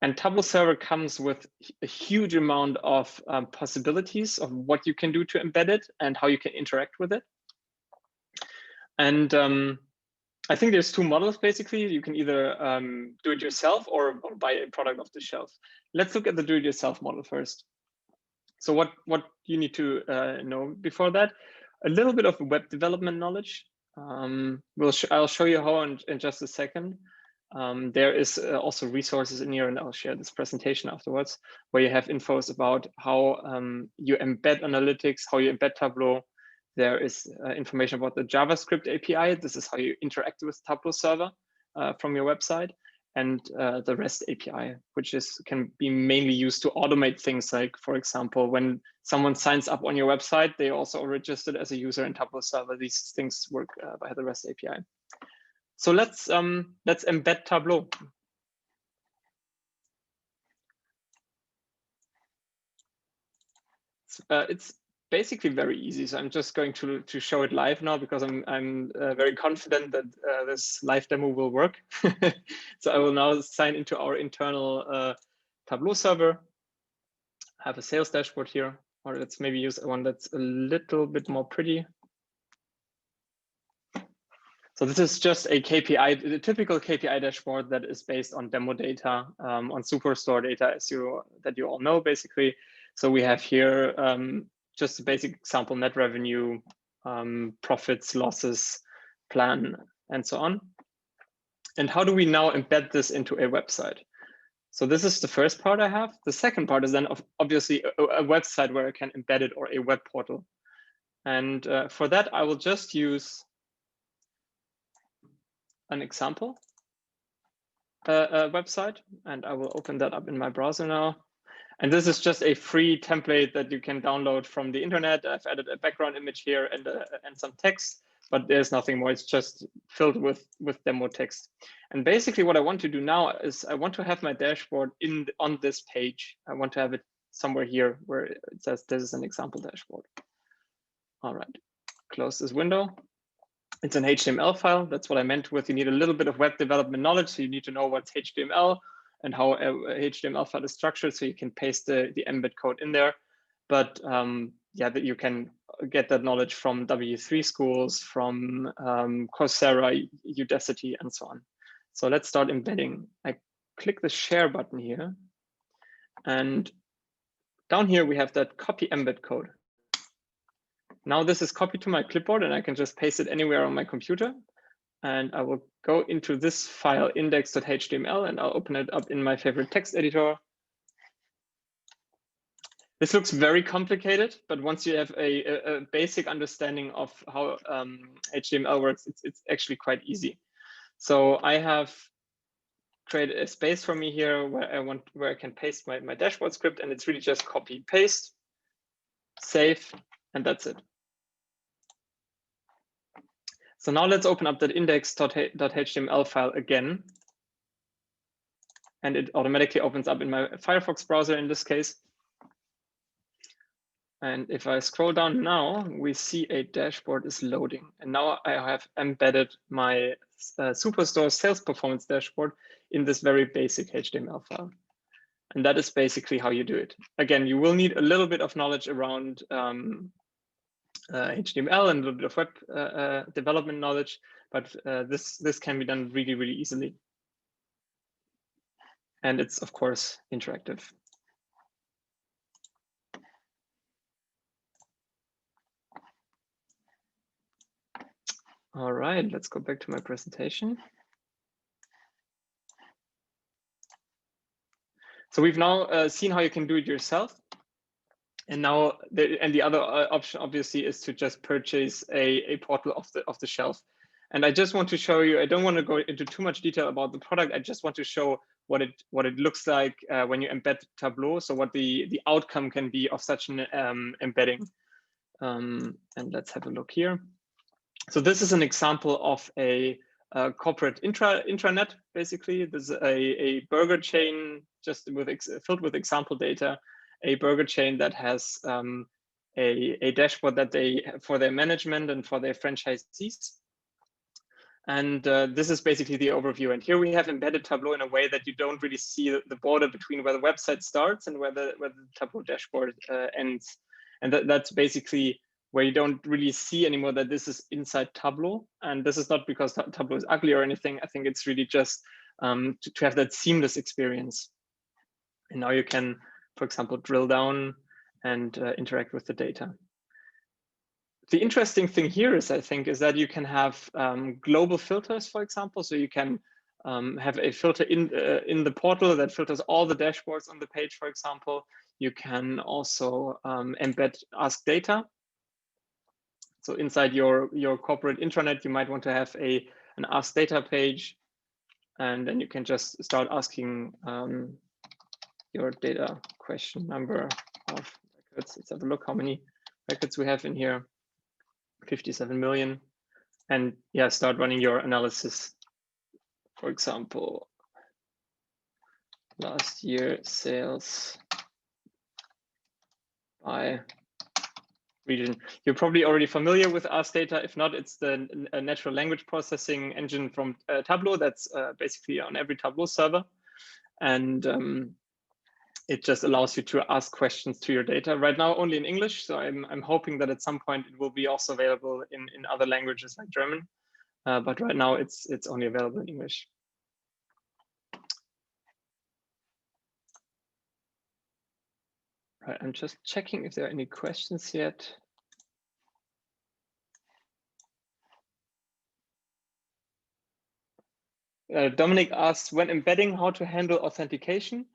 And Tableau Server comes with a huge amount of possibilities of what you can do to embed it and how you can interact with it. And I think there's two models, basically. You can either do it yourself or buy a product off the shelf. Let's look at the do-it-yourself model first. So what you need to know before that, a little bit of web development knowledge. I'll show you how in just a second. There is also resources in here, and I'll share this presentation afterwards, where you have infos about how you embed analytics, how you embed Tableau. There is information about the JavaScript API. This is how you interact with Tableau server from your website. And the REST API, which can be mainly used to automate things like, for example, when someone signs up on your website, they also registered as a user in Tableau server. These things work via the REST API. So let's embed Tableau. It's basically very easy. So I'm just going to show it live now because I'm very confident that this live demo will work. So I will now sign into our internal Tableau server. I have a sales dashboard here, or let's maybe use one that's a little bit more pretty. So this is just a KPI, a typical KPI dashboard that is based on demo data, on Superstore data, that you all know, basically. So we have here just a basic example: net revenue, profits, losses, plan, and so on. And how do we now embed this into a website? So this is the first part I have. The second part is then obviously a website where I can embed it, or a web portal. And for that, I will just use an example website, and I will open that up in my browser now. And this is just a free template that you can download from the internet. I've added a background image here and some text, but there's nothing more. It's just filled with demo text. And basically what I want to do now is I want to have my dashboard on this page. I want to have it somewhere here where it says this is an example dashboard. All right, close this window. It's an HTML file. That's what I meant with you need a little bit of web development knowledge. So you need to know what's HTML and how a HTML file is structured, so you can paste the embed code in there. But yeah, that you can get that knowledge from W3 schools, from Coursera, Udacity, and so on. So let's start embedding. I click the share button here, and down here we have that copy embed code. Now this is copied to my clipboard, and I can just paste it anywhere on my computer. And I will go into this file index.html, and I'll open it up in my favorite text editor. This looks very complicated, but once you have a basic understanding of how HTML works, it's actually quite easy. So I have created a space for me here where I can paste my dashboard script, and it's really just copy, paste, save, and that's it. So now let's open up that index.html file again. And it automatically opens up in my Firefox browser in this case. And if I scroll down now, we see a dashboard is loading. And now I have embedded my Superstore sales performance dashboard in this very basic HTML file. And that is basically how you do it. Again, you will need a little bit of knowledge around HTML and a little bit of web development knowledge, but this can be done really, really easily. And it's, of course, interactive. All right, let's go back to my presentation. So we've now seen how you can do it yourself. And now, the other option, obviously, is to just purchase a portal off the shelf. And I just want to show you, I don't want to go into too much detail about the product. I just want to show what it looks like when you embed Tableau. So what the outcome can be of such an embedding. And let's have a look here. So this is an example of a corporate intranet, basically. There's a burger chain just filled with example data, a burger chain that has a dashboard that for their management and for their franchisees. And this is basically the overview. And here we have embedded Tableau in a way that you don't really see the border between where the website starts and where the Tableau dashboard ends. And that's basically where you don't really see anymore that this is inside Tableau. And this is not because Tableau is ugly or anything. I think it's really just to have that seamless experience. And now you can, for example, drill down and interact with the data. The interesting thing here is, I think, is that you can have global filters, for example. So you can have a filter in the portal that filters all the dashboards on the page, for example. You can also embed Ask Data. So inside your corporate intranet, you might want to have an Ask Data page, and then you can just start asking your data question number of records. Let's have a look how many records we have in here. 57 million. And yeah, start running your analysis. For example, last year sales by region. You're probably already familiar with Ask Data. If not, it's the natural language processing engine from Tableau that's basically on every Tableau server. And it just allows you to ask questions to your data. Right now, only in English. So I'm hoping that at some point it will be also available in other languages like German. But right now it's only available in English. Right, I'm just checking if there are any questions yet. Dominik asks, when embedding, how to handle authentication?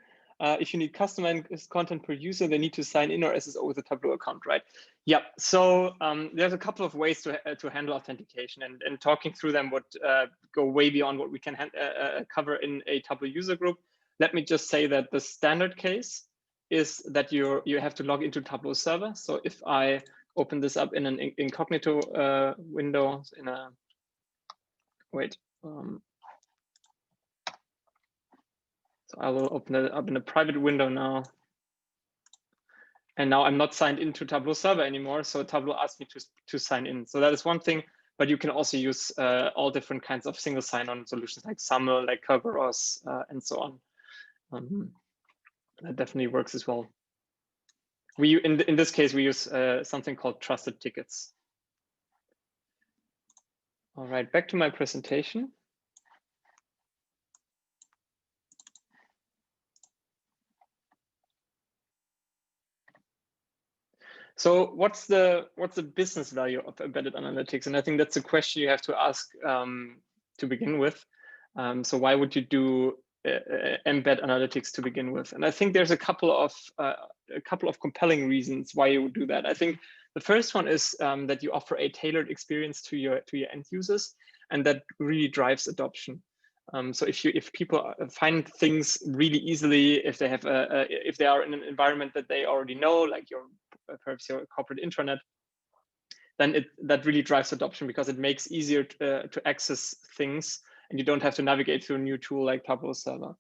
If you need customized content per user, they need to sign in or SSO with a Tableau account, right? Yeah, so there's a couple of ways to handle authentication, and talking through them would go way beyond what we can cover in a Tableau user group. Let me just say that the standard case is that you have to log into Tableau server. So if I open this up in an incognito window, so I will open it up in a private window now. And now I'm not signed into Tableau server anymore. So Tableau asked me to sign in. So that is one thing, but you can also use all different kinds of single sign-on solutions like SAML, like Kerberos, and so on. That definitely works as well. In this case, we use something called trusted tickets. All right, back to my presentation. So what's the business value of embedded analytics? And I think that's a question you have to ask to begin with. So why would you do embed analytics to begin with? And I think there's a couple of a couple of compelling reasons why you would do that. I think the first one is that you offer a tailored experience to your end users, and that really drives adoption. So if people find things really easily, if they have if they are in an environment that they already know, like perhaps your corporate intranet, then that really drives adoption, because it makes easier to access things, and you don't have to navigate through a new tool like Tableau Server.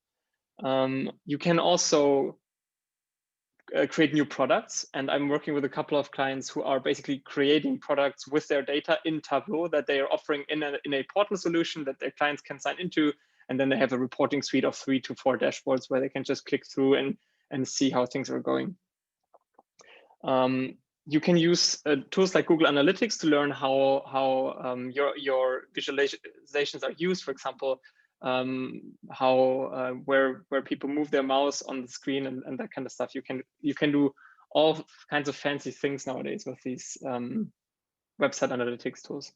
You can also create new products, and I'm working with a couple of clients who are basically creating products with their data in Tableau that they are offering in a portal solution that their clients can sign into, and then they have a reporting suite of 3 to 4 dashboards where they can just click through and see how things are going. You can use tools like Google Analytics to learn how your visualizations are used. For example, where people move their mouse on the screen and that kind of stuff. You can do all kinds of fancy things nowadays with these website analytics tools.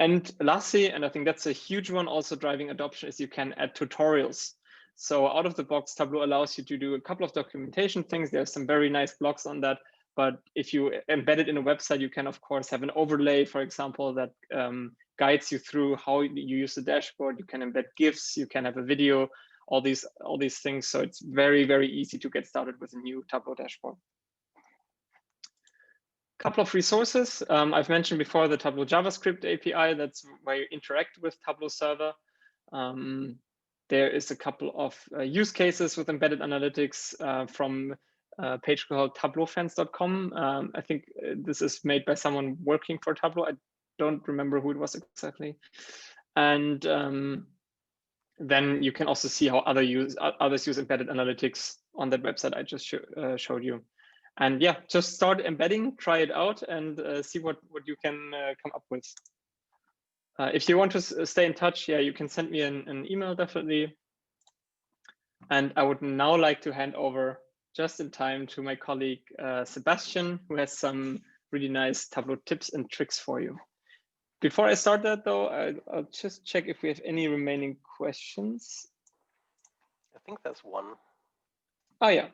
And lastly, and I think that's a huge one also driving adoption, is you can add tutorials. So out of the box, Tableau allows you to do a couple of documentation things. There's some very nice blogs on that. But if you embed it in a website, you can, of course, have an overlay, for example, that guides you through how you use the dashboard. You can embed GIFs, you can have a video, all these things. So it's very, very easy to get started with a new Tableau dashboard. Couple of resources. I've mentioned before the Tableau JavaScript API. That's where you interact with Tableau Server. There is a couple of use cases with embedded analytics from a page called tableaufans.com. I think this is made by someone working for Tableau. I don't remember who it was exactly. And then you can also see how others use embedded analytics on that website I just showed you. And yeah, just start embedding, try it out, and see what you can come up with. If you want to stay in touch, yeah, you can send me an email, definitely. And I would now like to hand over just in time to my colleague, Sebastian, who has some really nice Tableau tips and tricks for you. Before I start that though, I'll just check if we have any remaining questions. I think there's one. Oh yeah.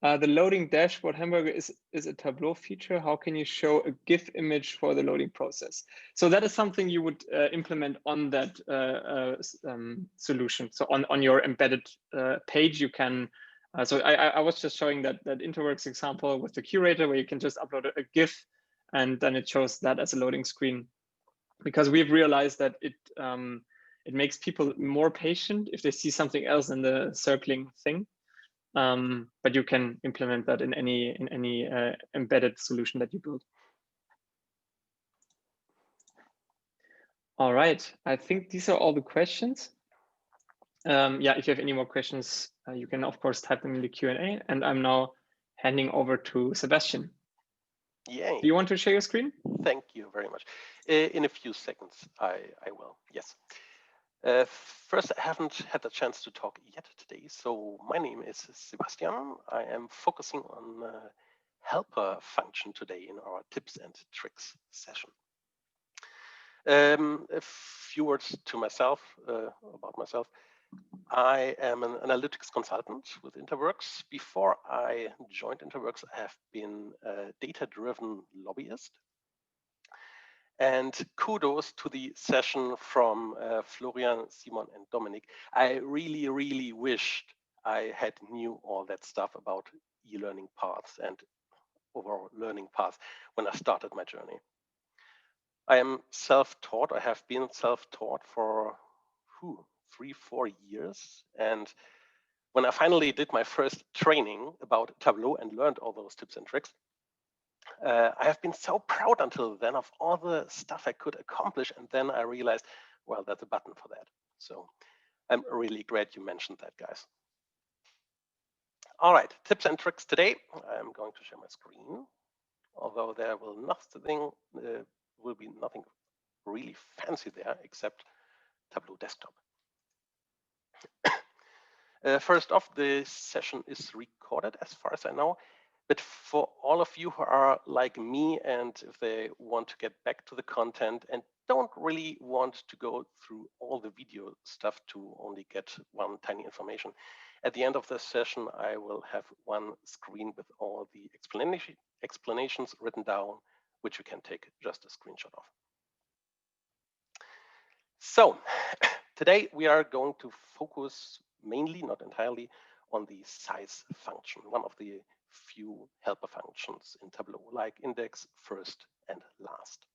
The loading dashboard hamburger is a Tableau feature. How can you show a GIF image for the loading process? So that is something you would implement on that solution. So on your embedded page, you can. So I was just showing that InterWorks example with the curator, where you can just upload a GIF, and then it shows that as a loading screen. Because we've realized that it makes people more patient if they see something else than the circling thing. But you can implement that in any embedded solution that you build. All right, I think these are all the questions. Yeah, if you have any more questions, you can of course type them in the Q&A, and I'm now handing over to Sebastian. Yay. Do you want to share your screen? Thank you very much. In a few seconds, I will, yes. First, I haven't had the chance to talk yet today. So my name is Sebastian. I am focusing on helper function today in our tips and tricks session. A few words to myself, about myself. I am an analytics consultant with InterWorks. Before I joined InterWorks, I have been a data-driven lobbyist. And kudos to the session from Florian, Simon, and Dominik. I really, really wished I had knew all that stuff about e-learning paths and overall learning paths when I started my journey. I am self-taught. I have been self-taught for 3-4 years. And when I finally did my first training about Tableau and learned all those tips and tricks, I have been so proud until then of all the stuff I could accomplish. And then I realized, well, there's a button for that. So I'm really glad you mentioned that, guys. All right, tips and tricks today. I'm going to share my screen, although there will be nothing really fancy there except Tableau Desktop. First off, the session is recorded as far as I know. But for all of you who are like me, and if they want to get back to the content and don't really want to go through all the video stuff to only get one tiny information, At the end of this session, I will have one screen with all the explanations written down, which you can take just a screenshot of. So today we are going to focus mainly, not entirely, on the size function, one of the few helper functions in Tableau, like index, first, and last.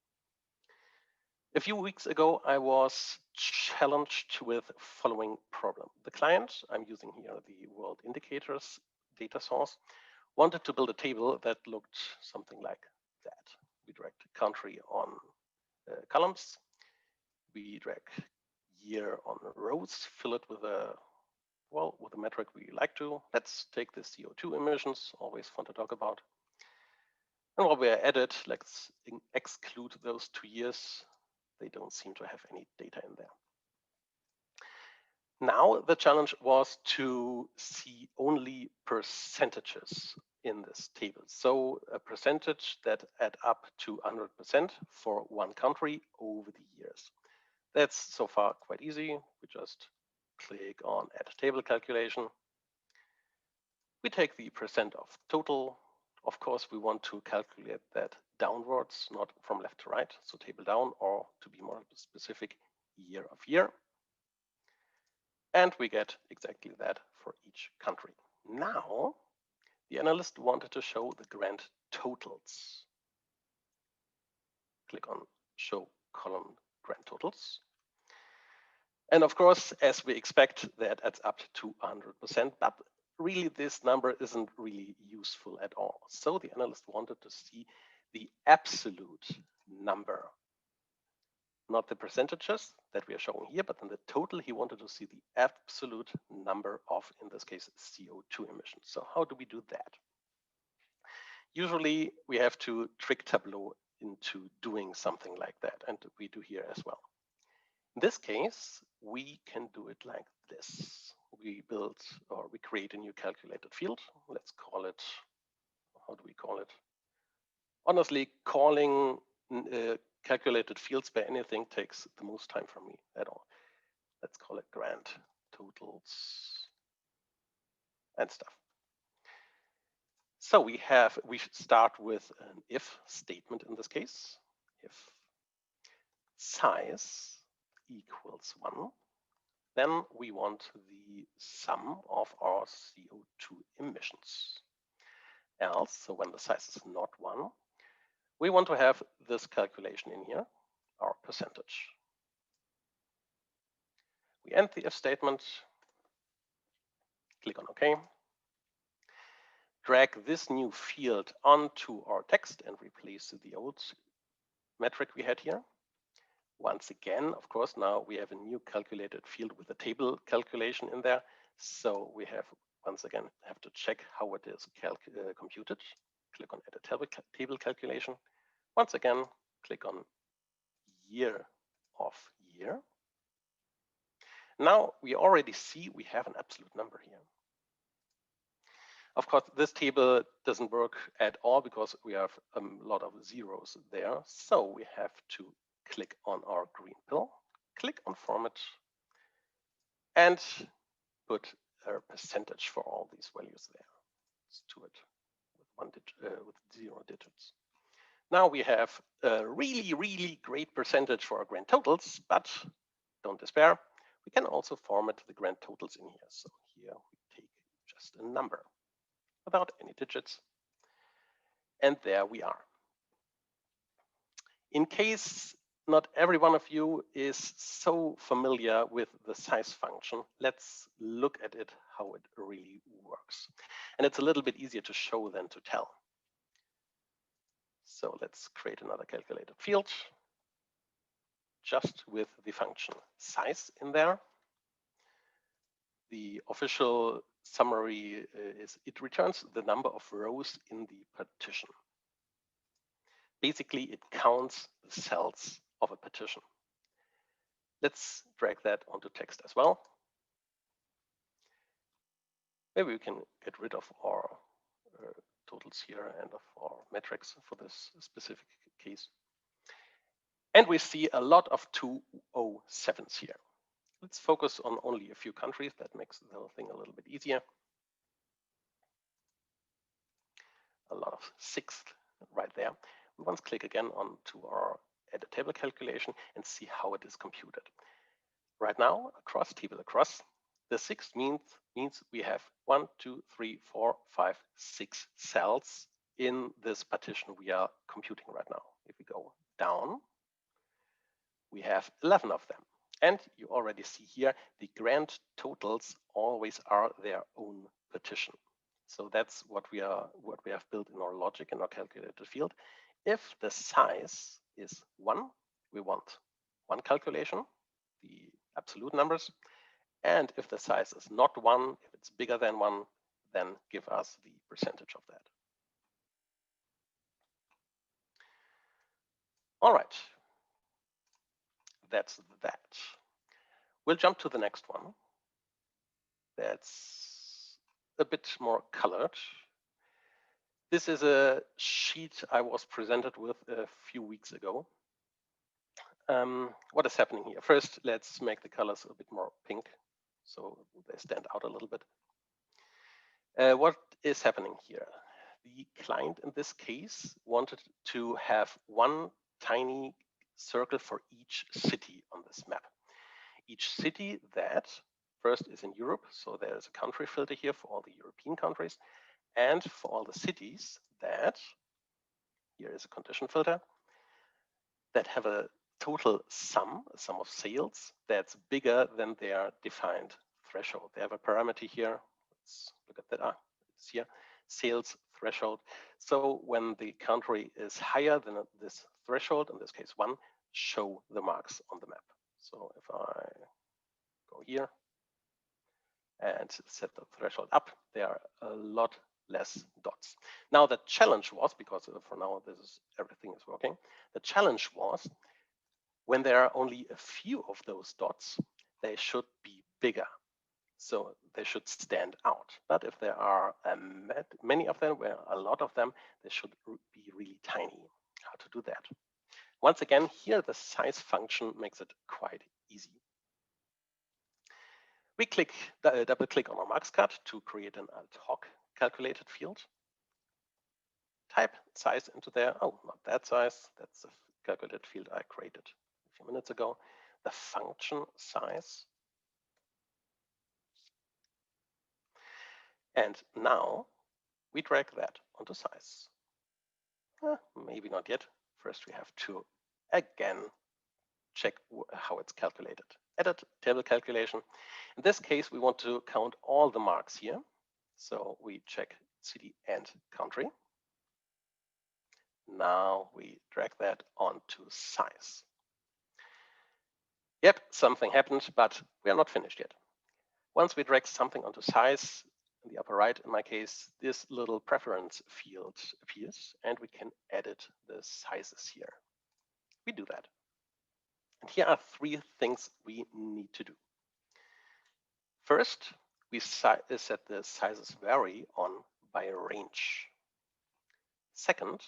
A few weeks ago, I was challenged with following problem. The client, I'm using here the world indicators data source, wanted to build a table that looked something like that. We drag country on columns. We drag year on rows, fill it with a, well, with a metric we like to. Let's take the CO2 emissions, always fun to talk about. And while we're at it, let's exclude those 2 years. They don't seem to have any data in there. Now the challenge was to see only percentages in this table. So a percentage that add up to 100% for one country over the years. That's so far quite easy. We just click on Add Table Calculation. We take the percent of total. Of course, we want to calculate that downwards, not from left to right, so table down, or to be more specific, year of year. And we get exactly that for each country. Now, the analyst wanted to show the grand totals. Click on Show Column Grand Totals. And of course, as we expect, that adds up to 100%, but really this number isn't really useful at all. So the analyst wanted to see the absolute number, not the percentages that we are showing here, but in the total, he wanted to see the absolute number of, in this case, CO2 emissions. So how do we do that? Usually we have to trick Tableau into doing something like that, and we do here as well. In this case, we can do it like this. We build, or we create a new calculated field. Let's call it, how do we call it? Honestly, calling calculated fields by anything takes the most time for me at all. Let's call it grand totals and stuff. So we start with an if statement in this case. If size equals 1, then we want the sum of our CO2 emissions. Else, so when the size is not 1, we want to have this calculation in here, our percentage. We end the if statement, click on OK. Drag this new field onto our text and replace the old metric we had here. Once again, of course, now we have a new calculated field with a table calculation in there. So we have, once again, have to check how it is computed. Click on Add a Table Calculation. Once again, click on Year of Year. Now we already see we have an absolute number here. Of course, this table doesn't work at all because we have a lot of zeros there. So we have to click on our green pill, click on Format, and put a percentage for all these values there. Let's do it with 0 digits. Now we have a really, really great percentage for our grand totals, but don't despair. We can also format the grand totals in here. So here we take just a number without any digits. And there we are. In case not every one of you is so familiar with the size function, let's look at it, how it really works. And it's a little bit easier to show than to tell. So let's create another calculated field, just with the function size in there. The official summary is it returns the number of rows in the partition. Basically, it counts the cells of a partition. Let's drag that onto text as well. Maybe we can get rid of our totals here and of our metrics for this specific case. And we see a lot of 207s here. Let's focus on only a few countries. That makes the whole thing a little bit easier. A lot of 6 right there. We once click again onto our edit table calculation and see how it is computed. Right now, across table across, the 6 means we have 1, 2, 3, 4, 5, 6 cells in this partition we are computing right now. If we go down, we have 11 of them. And you already see here, the grand totals always are their own partition. So that's what we have built in our logic in our calculated field. If the size is 1, we want 1 calculation, the absolute numbers. And if the size is not 1, if it's bigger than 1, then give us the percentage of that. All right, that's that. We'll jump to the next one. That's a bit more colored. This is a sheet I was presented with a few weeks ago. What is happening here? First, let's make the colors a bit more pink so they stand out a little bit. What is happening here? The client in this case wanted to have one tiny circle for each city on this map. Each city that first is in Europe, so there's a country filter here for all the European countries, and for all the cities that, here is a condition filter, that have a total sum, a sum of sales that's bigger than their defined threshold. They have a parameter here. Let's look at that. It's here, sales threshold. So when the country is higher than this threshold, in this case 1, show the marks on the map. So if I go here and set the threshold up, there are a lot less dots. Now the challenge was, because for now everything is working, the challenge was when there are only a few of those dots, they should be bigger. So they should stand out. But if there are many of them, where a lot of them, they should be really tiny. How to do that? Once again, here the size function makes it quite easy. We double click on our marks card to create an ad hoc calculated field. Type size into there. Oh, not that size. That's the calculated field I created a few minutes ago. The function size. And now we drag that onto size. Maybe not yet. First, we have to again check how it's calculated. Edit table calculation. In this case, we want to count all the marks here. So we check city and country. Now we drag that onto size. Yep, something happened, but we are not finished yet. Once we drag something onto size, in the upper right, in my case, this little preference field appears, and we can edit the sizes here. We do that. And here are 3 things we need to do. First, we set the sizes vary on by range. Second,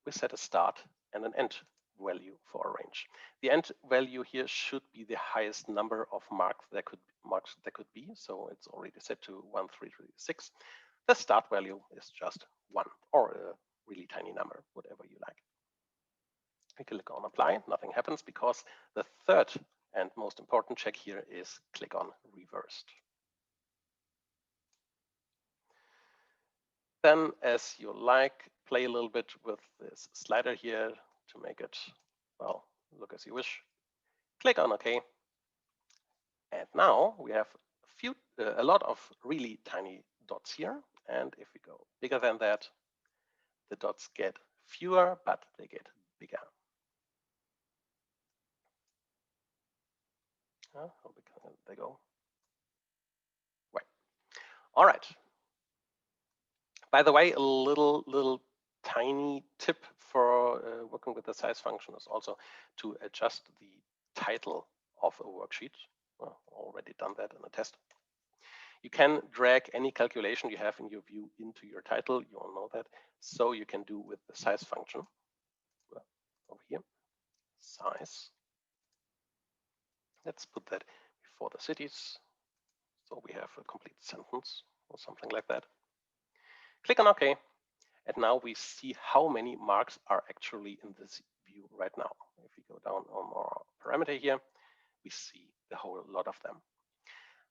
we set a start and an end value for a range. The end value here should be the highest number of marks there could be. So it's already set to 1336. The start value is just 1 or a really tiny number, whatever you like. We click on apply, nothing happens because the third and most important check here is click on reversed. Then, as you like, play a little bit with this slider here to make it, well, look as you wish. Click on OK. And now we have a lot of really tiny dots here. And if we go bigger than that, the dots get fewer, but they get bigger. How big can they go? Right. All right. By the way, a little tiny tip for working with the size function is also to adjust the title of a worksheet. Well, already done that in a test. You can drag any calculation you have in your view into your title. You all know that. So you can do with the size function. Well, over here, size. Let's put that for the cities. So we have a complete sentence or something like that. Click on OK. And now we see how many marks are actually in this view right now. If we go down on our parameter here, we see the whole lot of them.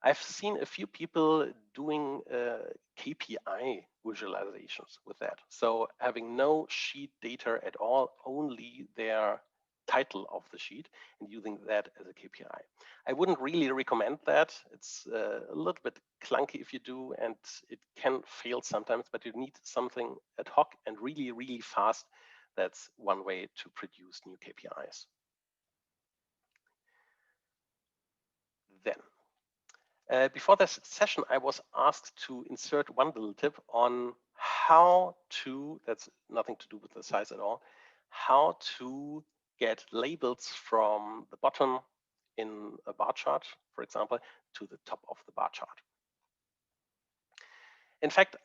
I've seen a few people doing KPI visualizations with that. So having no sheet data at all, only their title of the sheet and using that as a KPI. I wouldn't really recommend that. It's a little bit clunky if you do, and it can fail sometimes, but you need something ad hoc and really, really fast. That's one way to produce new KPIs. Then, before this session, I was asked to insert one little tip on how to, that's nothing to do with the size at all, how to get labels from the bottom in a bar chart, for example, to the top of the bar chart. In fact,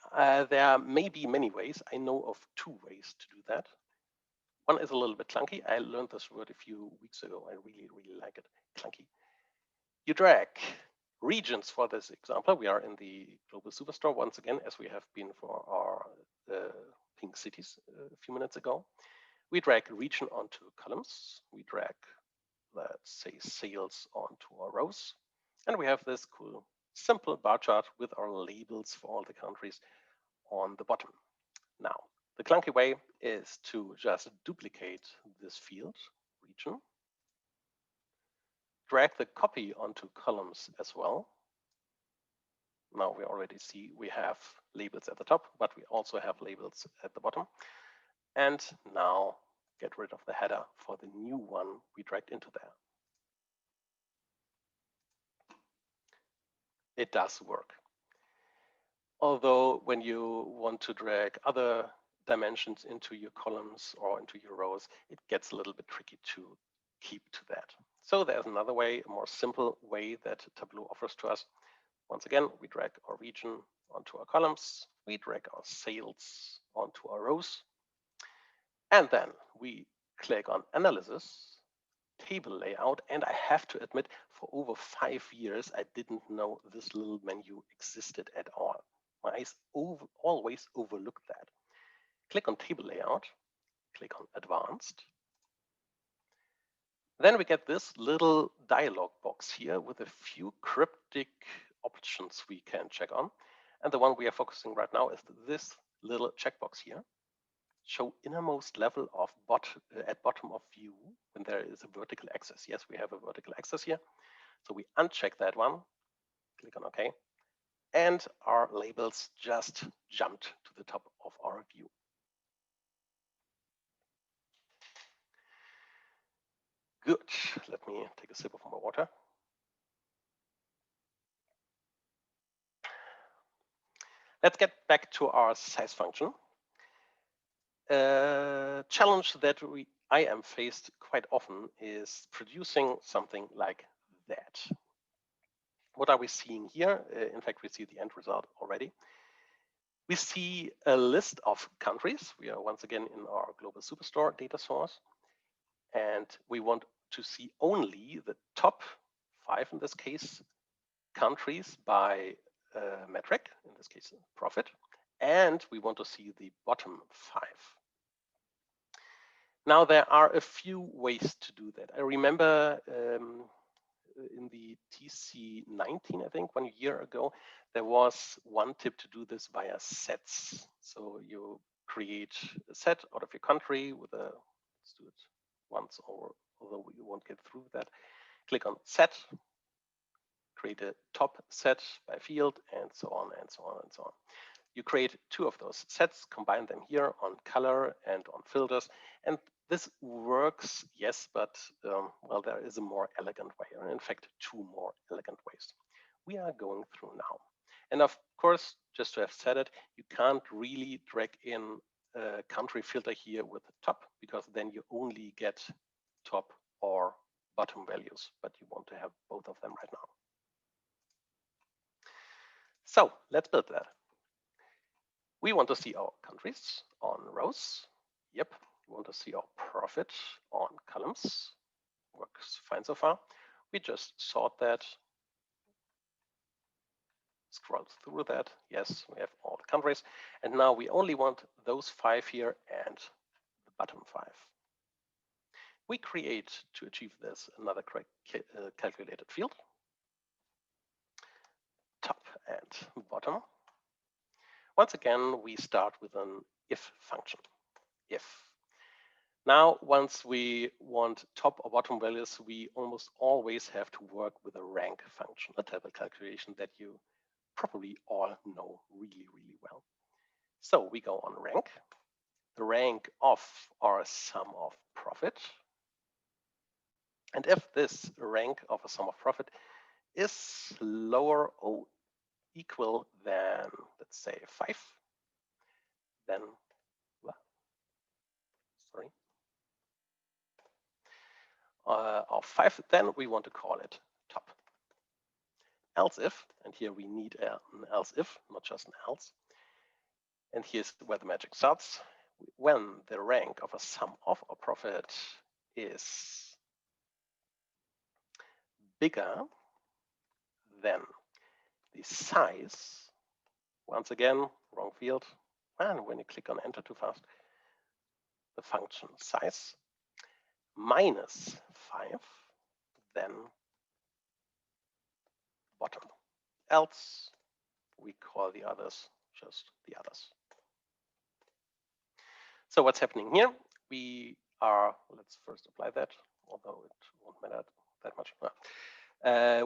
there may be many ways. I know of 2 ways to do that. One is a little bit clunky. I learned this word a few weeks ago. I really, really like it, clunky. You drag regions for this example. We are in the global superstore once again, as we have been for our pink cities a few minutes ago. We drag region onto columns. We drag, let's say, sales onto our rows. And we have this cool, simple bar chart with our labels for all the countries on the bottom. Now, the clunky way is to just duplicate this field, region, drag the copy onto columns as well. Now we already see we have labels at the top, but we also have labels at the bottom. And now get rid of the header for the new one we dragged into there. It does work. Although when you want to drag other dimensions into your columns or into your rows, it gets a little bit tricky to keep to that. So there's another way, a more simple way that Tableau offers to us. Once again, we drag our region onto our columns, we drag our sales onto our rows, and then we click on Analysis, Table Layout, and I have to admit, for over 5 years, I didn't know this little menu existed at all. My eyes always overlooked that. Click on Table Layout, click on Advanced. Then we get this little dialog box here with a few cryptic options we can check on. And the one we are focusing right now is this little checkbox here. Show innermost level of at bottom of view when there is a vertical axis. Yes, we have a vertical axis here. So we uncheck that one, click on OK. And our labels just jumped to the top of our view. Good. Let me take a sip of my water. Let's get back to our size function. A challenge that I am faced quite often is producing something like that. What are we seeing here? In fact, we see the end result already. We see a list of countries. We are once again in our global superstore data source. And we want to see only the top 5, in this case, countries by metric, in this case, profit. And we want to see the bottom 5. Now, there are a few ways to do that. I remember in the TC19, I think, 1 year ago, there was one tip to do this via sets. So you create a set out of your country with a, let's do it once, although we won't get through that. Click on set, create a top set by field, and so on and so on and so on. You create 2 of those sets, combine them here on color and on filters, and this works, yes, but well, there is a more elegant way, or in fact, 2 more elegant ways. We are going through now. And of course, just to have said it, you can't really drag in a country filter here with the top, because then you only get top or bottom values, but you want to have both of them right now. So let's build that. We want to see our countries on rows. Yep. We want to see our profit on columns. Works fine so far. We just sort that scroll through that. Yes, we have all the countries. And now we only want those 5 here and the bottom 5. We create, to achieve this, another calculated field. Top and bottom. Once again, we start with an if function. If. Now, once we want top or bottom values, we almost always have to work with a rank function, a table calculation that you probably all know really, really well. So we go on rank, the rank of our sum of profit. And if this rank of a sum of profit is lower or equal than, let's say, 5, then, of 5, then we want to call it top. Else if, and here we need an else if, not just an else. And here's where the magic starts. When the rank of a sum of a profit is bigger than the size, once again, wrong field, and when you click on enter too fast, the function size minus 5, then bottom. Else, we call the others just the others. So what's happening here? We are, let's first apply that, although it won't matter that much.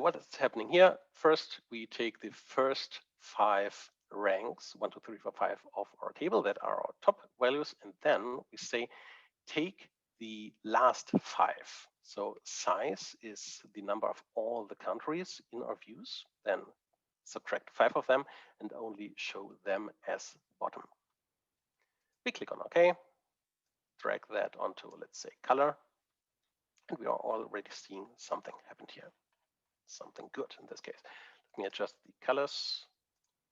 What is happening here? First, we take the first 5 ranks, 1, 2, 3, 4, 5 of our table that are our top values, and then we say take the last 5. So size is the number of all the countries in our views, then subtract 5 of them and only show them as bottom. We click on OK, drag that onto, let's say, color, and we are already seeing something happened here. Something good in this case. Let me adjust the colors.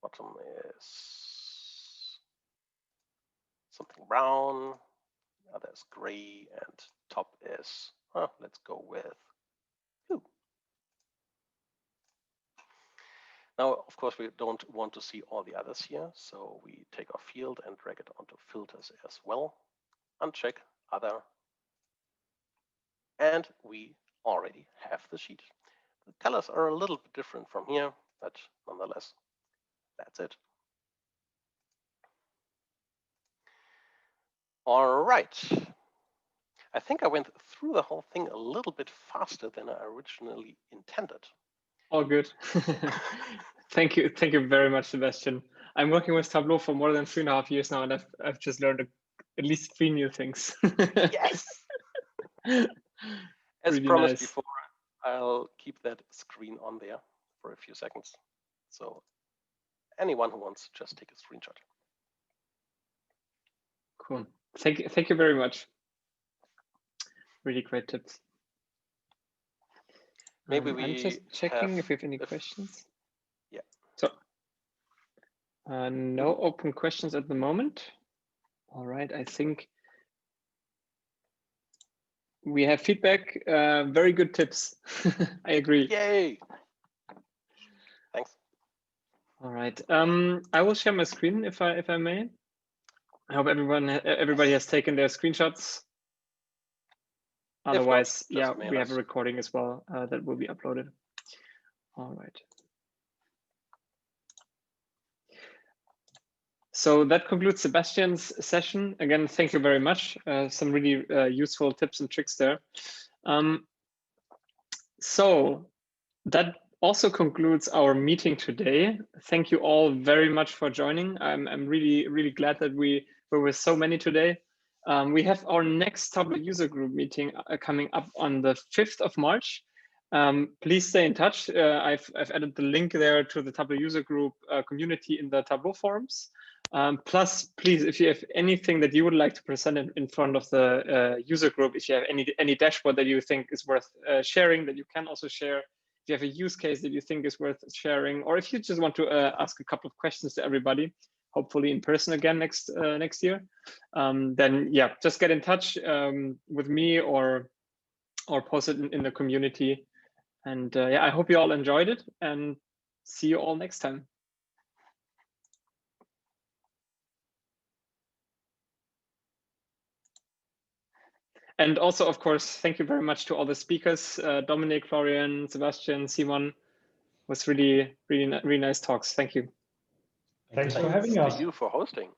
Bottom is something brown, the other is gray, and top is, let's go with blue. Now, of course, we don't want to see all the others here, so we take our field and drag it onto filters as well. Uncheck other, and we already have the sheet. The colors are a little bit different from here, but nonetheless, that's it. All right. I think I went through the whole thing a little bit faster than I originally intended. All good. Thank you very much, Sebastian. I'm working with Tableau for more than 3.5 years now, and I've just learned at least 3 new things. Yes. As really promised nice. before, I'll keep that screen on there for a few seconds. So anyone who wants, just take a screenshot. Cool. Thank you very much. Really great tips. Maybe I'm just checking if we have any questions. Yeah. So no open questions at the moment. All right. I think we have feedback. Very good tips. I agree. Yay. Thanks. All right. I will share my screen if I may. I hope everybody has taken their screenshots. Otherwise, yeah, we have a recording as well that will be uploaded. All right. So that concludes Sebastian's session. Again, thank you very much. Some really useful tips and tricks there. So that also concludes our meeting today. Thank you all very much for joining. I'm really glad that we were with so many today. We have our next Tableau user group meeting coming up on the 5th of March. Please stay in touch. I've added the link there to the Tableau user group community in the Tableau forums. Plus, please, if you have anything that you would like to present in front of the user group, if you have any dashboard that you think is worth sharing, that you can also share. If you have a use case that you think is worth sharing, or if you just want to ask a couple of questions to everybody, hopefully in person again next year, then yeah, just get in touch with me or post it in the community. And yeah, I hope you all enjoyed it, and see you all next time. And also, of course, thank you very much to all the speakers, Dominik, Florian, Sebastian, Simon. It was really nice talks. Thank you. Thanks for having us. To you for hosting.